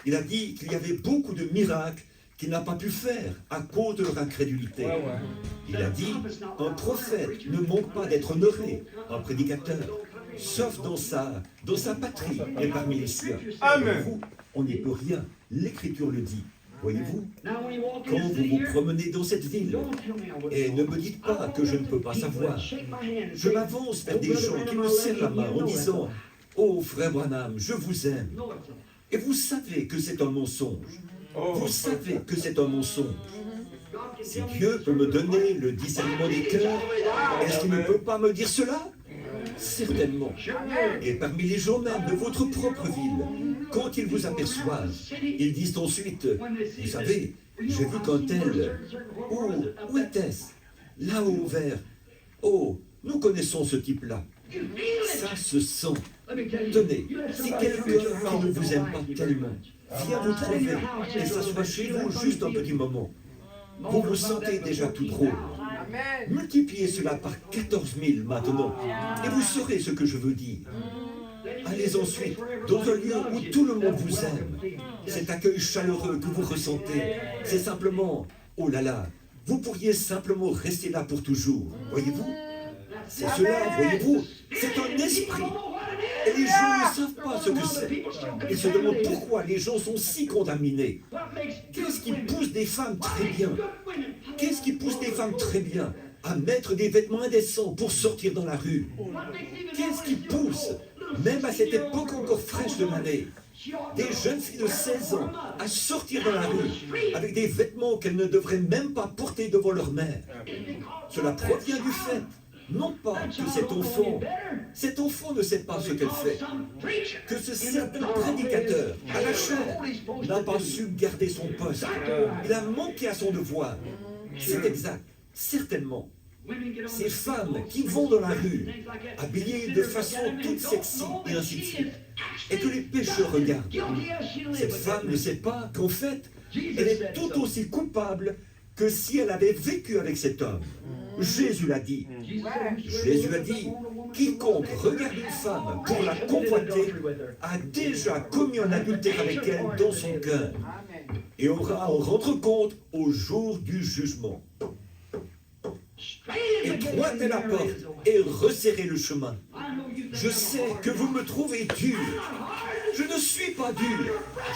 il a dit qu'il y avait beaucoup de miracles qu'il n'a pas pu faire à cause de leur incrédulité. Il a dit, un prophète ne manque pas d'être honoré, un prédicateur, sauf dans sa patrie et parmi les siens. Vous, on n'y peut rien. L'Écriture le dit. Voyez-vous, quand vous vous promenez dans cette ville, et ne me dites pas que je ne peux pas savoir, je m'avance vers des gens qui me serrent la main en disant, « Oh, frère Branham, je vous aime. » Et vous savez que c'est un mensonge. Vous savez que c'est un mensonge. Si Dieu peut me donner le discernement des cœurs, est-ce qu'il ne peut pas me dire cela? Certainement. Et parmi les gens même de votre propre ville, quand ils vous aperçoivent, ils disent ensuite, vous savez, j'ai vu qu'un tel, où était-ce? Là-haut vers, oh, nous connaissons ce type-là. Ça se sent. Tenez, si quelqu'un qui ne vous aime pas tellement vient vous trouver et s'assoit chez vous juste un petit moment, vous vous sentez déjà tout drôle. Multipliez cela par 14 000 maintenant, et vous saurez ce que je veux dire. Allez ensuite dans un lieu où tout le monde vous aime. Cet accueil chaleureux que vous ressentez, c'est simplement, oh là là, vous pourriez simplement rester là pour toujours, voyez-vous? C'est cela, voyez-vous, c'est un esprit. Et les gens ne savent pas ce que c'est. Ils se demandent pourquoi les gens sont si contaminés. Qu'est-ce qui pousse des femmes très bien? Qu'est-ce qui pousse des femmes très bien à mettre des vêtements indécents pour sortir dans la rue? Qu'est-ce qui pousse, même à cette époque encore fraîche de l'année, des jeunes filles de 16 ans à sortir dans la rue avec des vêtements qu'elles ne devraient même pas porter devant leur mère? Cela provient du fait, non pas que cet enfant ne sait pas ce qu'elle fait, que ce certain prédicateur, à la chair, n'a pas su garder son poste. Il a manqué à son devoir. C'est exact, certainement. Ces femmes qui vont dans la rue, habillées de façon toute sexy et ainsi de suite, et que les pécheurs regardent, cette femme ne sait pas qu'en fait, elle est tout aussi coupable que si elle avait vécu avec cet homme. Jésus l'a dit. Jésus a dit, quiconque regarde une femme pour la convoiter a déjà commis un adultère avec elle dans son cœur et aura à en rendre compte au jour du jugement. Et Étroite est la porte et resserrez le chemin. Je sais que vous me trouvez dur. Je ne suis pas dur.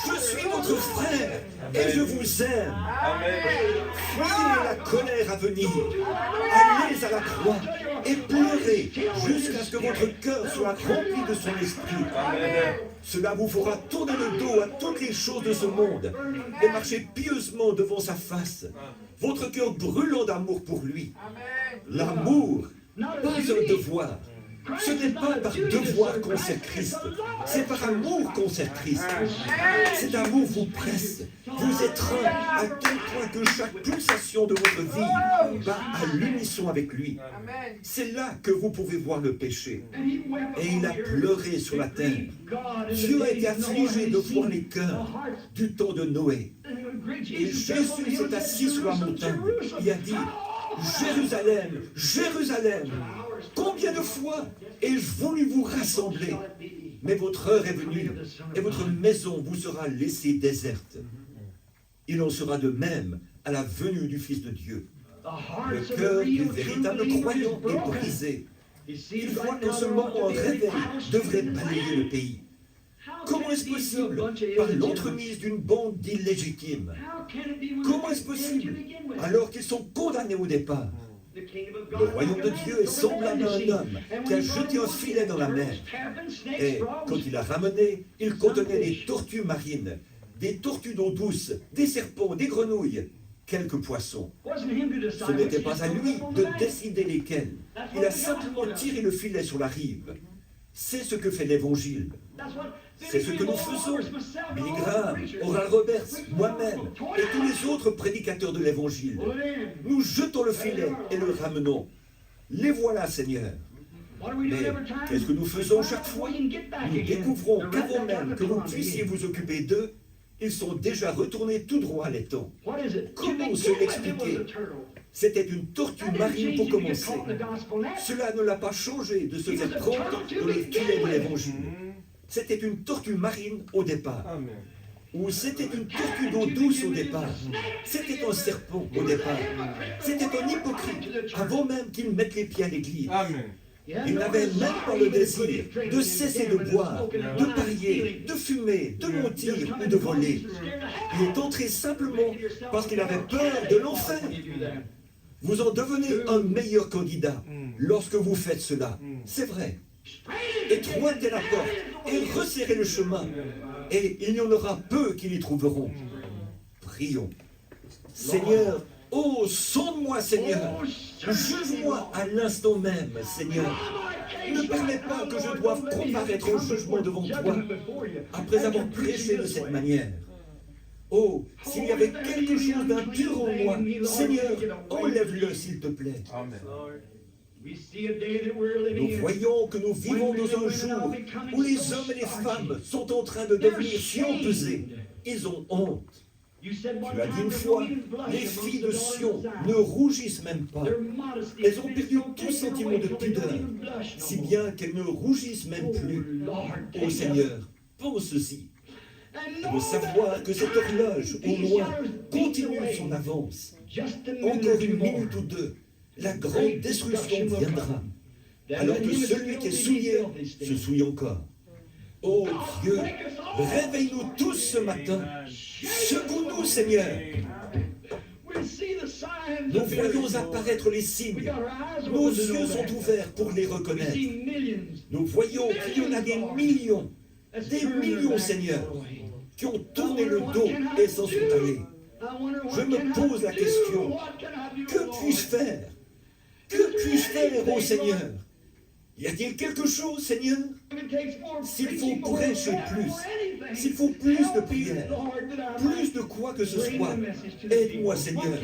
Je suis votre frère et je vous aime. Fuyez la colère à venir. Allez à la croix et pleurez jusqu'à ce que votre cœur soit rempli de son esprit. Cela vous fera tourner le dos à toutes les choses de ce monde et marcher pieusement devant sa face, votre cœur brûlant d'amour pour lui. L'amour, pas un devoir. Ce n'est pas par devoir qu'on sert Christ, c'est par amour qu'on sert Christ. Cet amour vous presse, vous étreint à tel point que chaque pulsation de votre vie va à l'unisson avec lui. C'est là que vous pouvez voir le péché. Et il a pleuré sur la terre. Dieu a été affligé de voir les cœurs du temps de Noé. Et Jésus s'est assis sur la montagne. Il a dit, Jérusalem, Jérusalem, combien de fois ai-je voulu vous rassembler? Mais votre heure est venue et votre maison vous sera laissée déserte. Il en sera de même à la venue du Fils de Dieu. Le cœur du véritable croyant est brisé. Il voit qu'en ce moment un réveil devrait balayer le pays. Comment est-ce possible? Par l'entremise d'une bande d'illégitimes. Comment est-ce possible? Alors qu'ils sont condamnés au départ. Le royaume de Dieu est semblable à un homme qui a jeté un filet dans la mer. Et quand il a ramené, il contenait des tortues marines, des tortues d'eau douce, des serpents, des grenouilles, quelques poissons. Ce n'était pas à lui de décider lesquels. Il a simplement tiré le filet sur la rive. C'est ce que fait l'Évangile. C'est ce que nous faisons. Billy Graham, Oral Roberts, moi-même et tous les autres prédicateurs de l'Évangile. Nous jetons le filet et le ramenons. Les voilà, Seigneur. Mais qu'est-ce que nous faisons chaque fois? Nous découvrons qu'avant même que vous puissiez vous occuper d'eux, ils sont déjà retournés tout droit à l'étang. Comment se l'expliquer? C'était une tortue marine pour commencer. Cela ne l'a pas changé de se faire prendre dans le filet de l'Évangile. C'était une tortue marine au départ. Ou c'était une tortue d'eau douce au départ. C'était un serpent au départ. C'était un hypocrite avant même qu'il mette les pieds à l'église. Il n'avait même pas le désir de cesser de boire, de parier, de fumer, de mentir ou de voler. Il est entré simplement parce qu'il avait peur de l'enfer. Vous en devenez un meilleur candidat lorsque vous faites cela. C'est vrai. Étroite est la porte et resserrez le chemin, et il y en aura peu qui l'y trouveront. Prions. Seigneur, oh, sonde-moi, Seigneur. Juge-moi à l'instant même, Seigneur. Ne permets pas que je doive comparaître au jugement devant toi après avoir prêché de cette manière. Oh, s'il y avait quelque chose d'impur en moi, Seigneur, enlève-le s'il te plaît. Nous voyons que nous vivons dans un jour où les hommes et les femmes sont en train de devenir si empesés. Ils ont honte. Tu as dit une fois, les filles de Sion ne rougissent même pas. Elles ont perdu tout sentiment de pudeur, si bien qu'elles ne rougissent même plus. Ô Seigneur, pense-y. De savoir que cette horloge, au loin, continue son avance. Encore une minute ou deux, la grande destruction viendra. Alors que celui qui est souillé se souille encore. Oh Dieu, réveille-nous tous ce matin. Secoue-nous, Seigneur. Nous voyons apparaître les signes. Nos yeux sont ouverts pour les reconnaître. Nous voyons qu'il y en a des millions, Seigneur, qui ont tourné le dos et s'en sont allés. Je me pose la question, que puis-je faire? Que puis-je faire, ô Seigneur? Y a-t-il quelque chose, Seigneur? S'il faut prêcher plus, s'il faut plus de prières, plus de quoi que ce soit, aide-moi, Seigneur,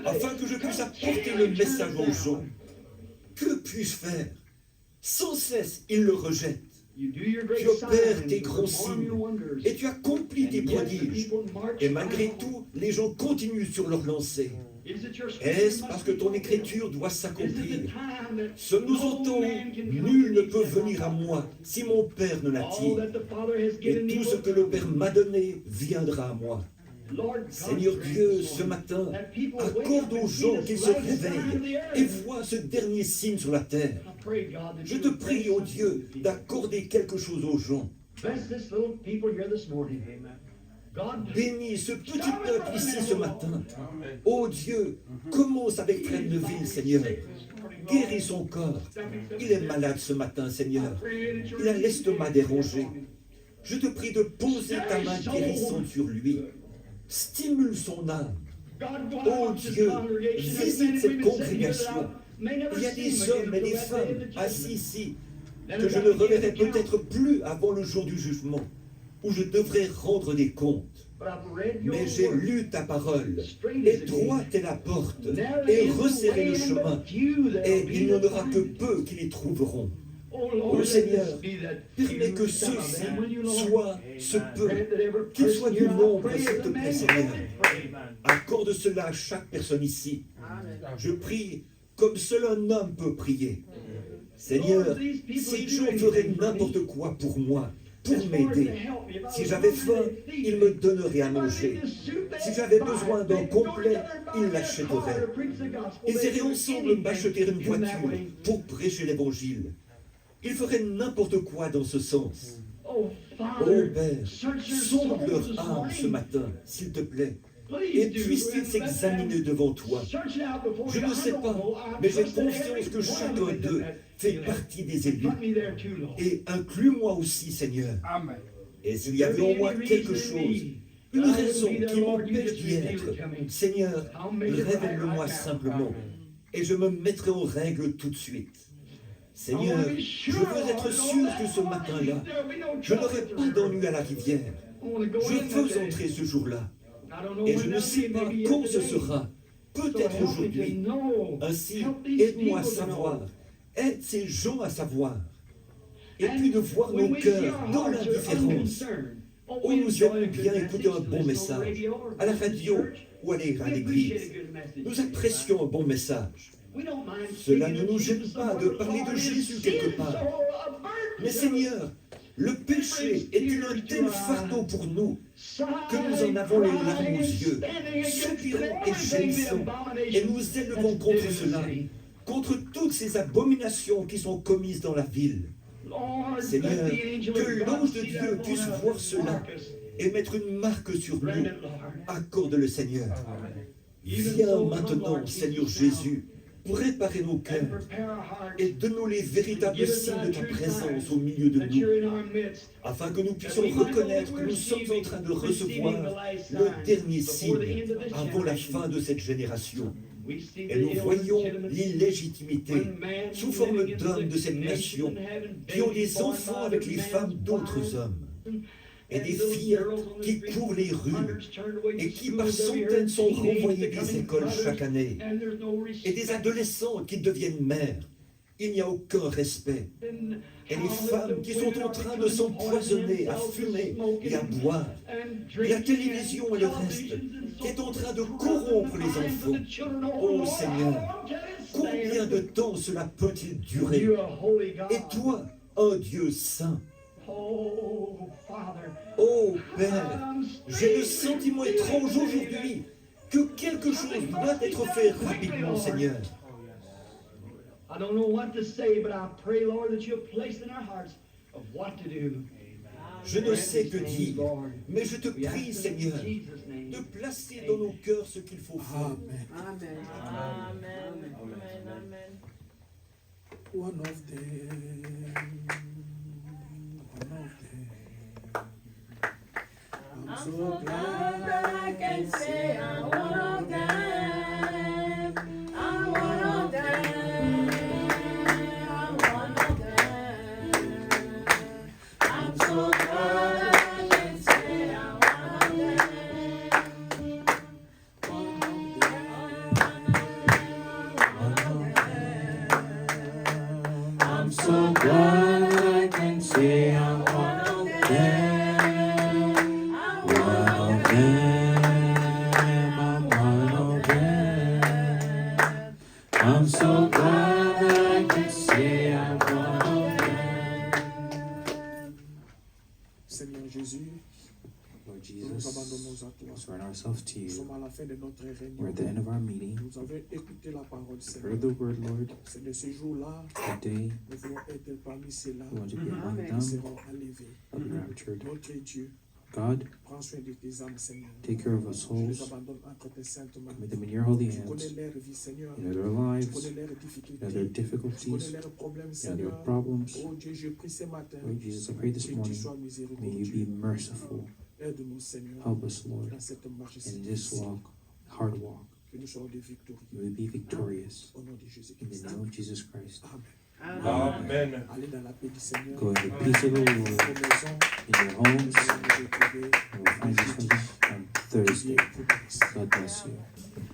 afin que je puisse apporter le message aux gens. Que puis-je faire? Sans cesse, ils le rejettent. Tu opères tes grands signes et tu accomplis tes prodiges. Et malgré tout, les gens continuent sur leur lancée. Est-ce parce que ton écriture doit s'accomplir? Ce nous entend, nul ne peut venir à moi si mon Père ne l'attire. Et tout ce que le Père m'a donné viendra à moi. Seigneur Dieu, ce matin, accorde aux gens qu'ils se réveillent et voient ce dernier signe sur la terre. Je te prie, ô Dieu, d'accorder quelque chose aux gens. Bénis ce petit peuple ici ce matin. Ô Dieu, commence avec Frère Neville, Seigneur. Guéris son corps. Il est malade ce matin, Seigneur. Il a l'estomac dérangé. Je te prie de poser ta main guérissante sur lui. Stimule son âme. Ô Dieu, visite cette congrégation. Il y a des hommes et des femmes assis ici que je ne reverrai peut-être plus avant le jour du jugement, où je devrais rendre des comptes. Mais j'ai lu ta parole. Étroite est la porte et resserrez le chemin, et il n'y en aura que peu qui les trouveront. Ô Seigneur, permets que ceux-ci soient ce peu, qu'ils soient du nombre, s'il te plaît, Seigneur. Accorde cela à chaque personne ici. Je prie comme seul un homme peut prier. Seigneur, ces gens feraient n'importe quoi pour moi, pour m'aider. Si j'avais faim, ils me donneraient à manger. Si j'avais besoin d'un complet, ils l'achèteraient. Ils iraient ensemble m'acheter une voiture pour prêcher l'évangile. Ils feraient n'importe quoi dans ce sens. Ô Père, sonde leur âme ce matin, s'il te plaît, et puisse-t-il s'examiner devant toi. Je ne sais pas, mais j'ai confiance que chacun d'eux fait partie des élus. Et inclus-moi aussi, Seigneur. Et s'il y avait en moi quelque chose, une raison qui m'empêche d'y être, Seigneur, révèle-le-moi simplement, et je me mettrai en règle tout de suite. Seigneur, je veux être sûr que ce matin-là, je n'aurai pas d'ennui à la rivière. Je veux entrer ce jour-là. Et je ne sais pas quand ce sera. Peut-être aujourd'hui. Ainsi, aide-moi à savoir. Aide ces gens à savoir. Et puis de voir nos cœurs dans l'indifférence. Oh, nous aimons bien écouter un bon message. À la radio ou aller à l'église. Nous apprécions un bon message. Cela ne nous gêne pas de parler de Jésus quelque part. Mais Seigneur, le péché est-il un tel fardeau pour nous que nous en avons les larmes aux yeux, soupirons et gémissons, et nous élevons contre cela, contre toutes ces abominations qui sont commises dans la ville. Seigneur, que l'ange de Dieu puisse voir cela et mettre une marque sur nous. Accorde-le, Seigneur. Viens maintenant, Seigneur Jésus, pour réparer nos cœurs et donne-nous les véritables signes de ta présence au milieu de nous, afin que nous puissions reconnaître que nous sommes en train de recevoir le dernier signe avant la fin de cette génération. Et nous voyons l'illégitimité sous forme d'hommes de cette nation qui ont des enfants avec les femmes d'autres hommes. Et des filles qui courent les rues et qui par centaines sont renvoyées des écoles chaque année. Et des adolescents qui deviennent mères. Il n'y a aucun respect. Et les femmes qui sont en train de s'empoisonner, à fumer et à boire. Et la télévision et le reste qui est en train de corrompre les enfants. Oh Seigneur, combien de temps cela peut-il durer? Et toi, un Dieu saint, oh Père, j'ai le sentiment étrange aujourd'hui que quelque chose doit être fait rapidement, Seigneur. I don't know what to say, but I pray, Lord, that you've placed in our hearts of what to do. Je ne sais que dire, mais je te prie, Seigneur, de placer dans nos cœurs ce qu'il faut faire. Amen. Amen. Amen. Amen. One of them. I'm so glad that I can say I'm one of them. I'm one of them. I'm one of them. I'm so glad I can say I'm one of them. I'm so glad I can say I'm one of them. I'm so glad I can say I'm one of them. Seigneur Jésus, Lord Jesus. Nous nous abandonnons Jesus. à toi. Surrender ourselves to Nous sommes you. à la fin de notre We're réunion. at the end of our meeting. Nous avons écouté la parole, We've Seigneur. heard the word, Lord. C'est de ce jour-là, Today, nous voulons être parmi ceux-là we want to be among qui them seront enlevés. that be raptured. Notre Dieu, God, prends soin de tes âmes, Seigneur. take care of our Je les souls. abandonne entre tes saintes mains. Commit them in your holy Tu connais hands. leur vie, Seigneur. You know their Tu lives. connais leurs You difficultés. know their Tu connais difficulties. leurs problèmes, You know their Seigneur. problems. Oh Dieu, je prie ce matin Lord Jesus, I pray this que tu morning, sois may you miséricordieux. be merciful. Aide-nous, Seigneur, Help us, Lord, dans cette marche si in this difficile. walk, hard walk. Que nous soyons des victorieux. May we be victorious. Au nom de In the Jésus-Christ. name of Jesus Christ. Amen. Amen. Allez dans la paix du Seigneur. Go in the peace of the Dans Lord vos maisons, in your homes. nous allons nous retrouver And we'll find you on Thursday. jeudi pour Christ. God bless you.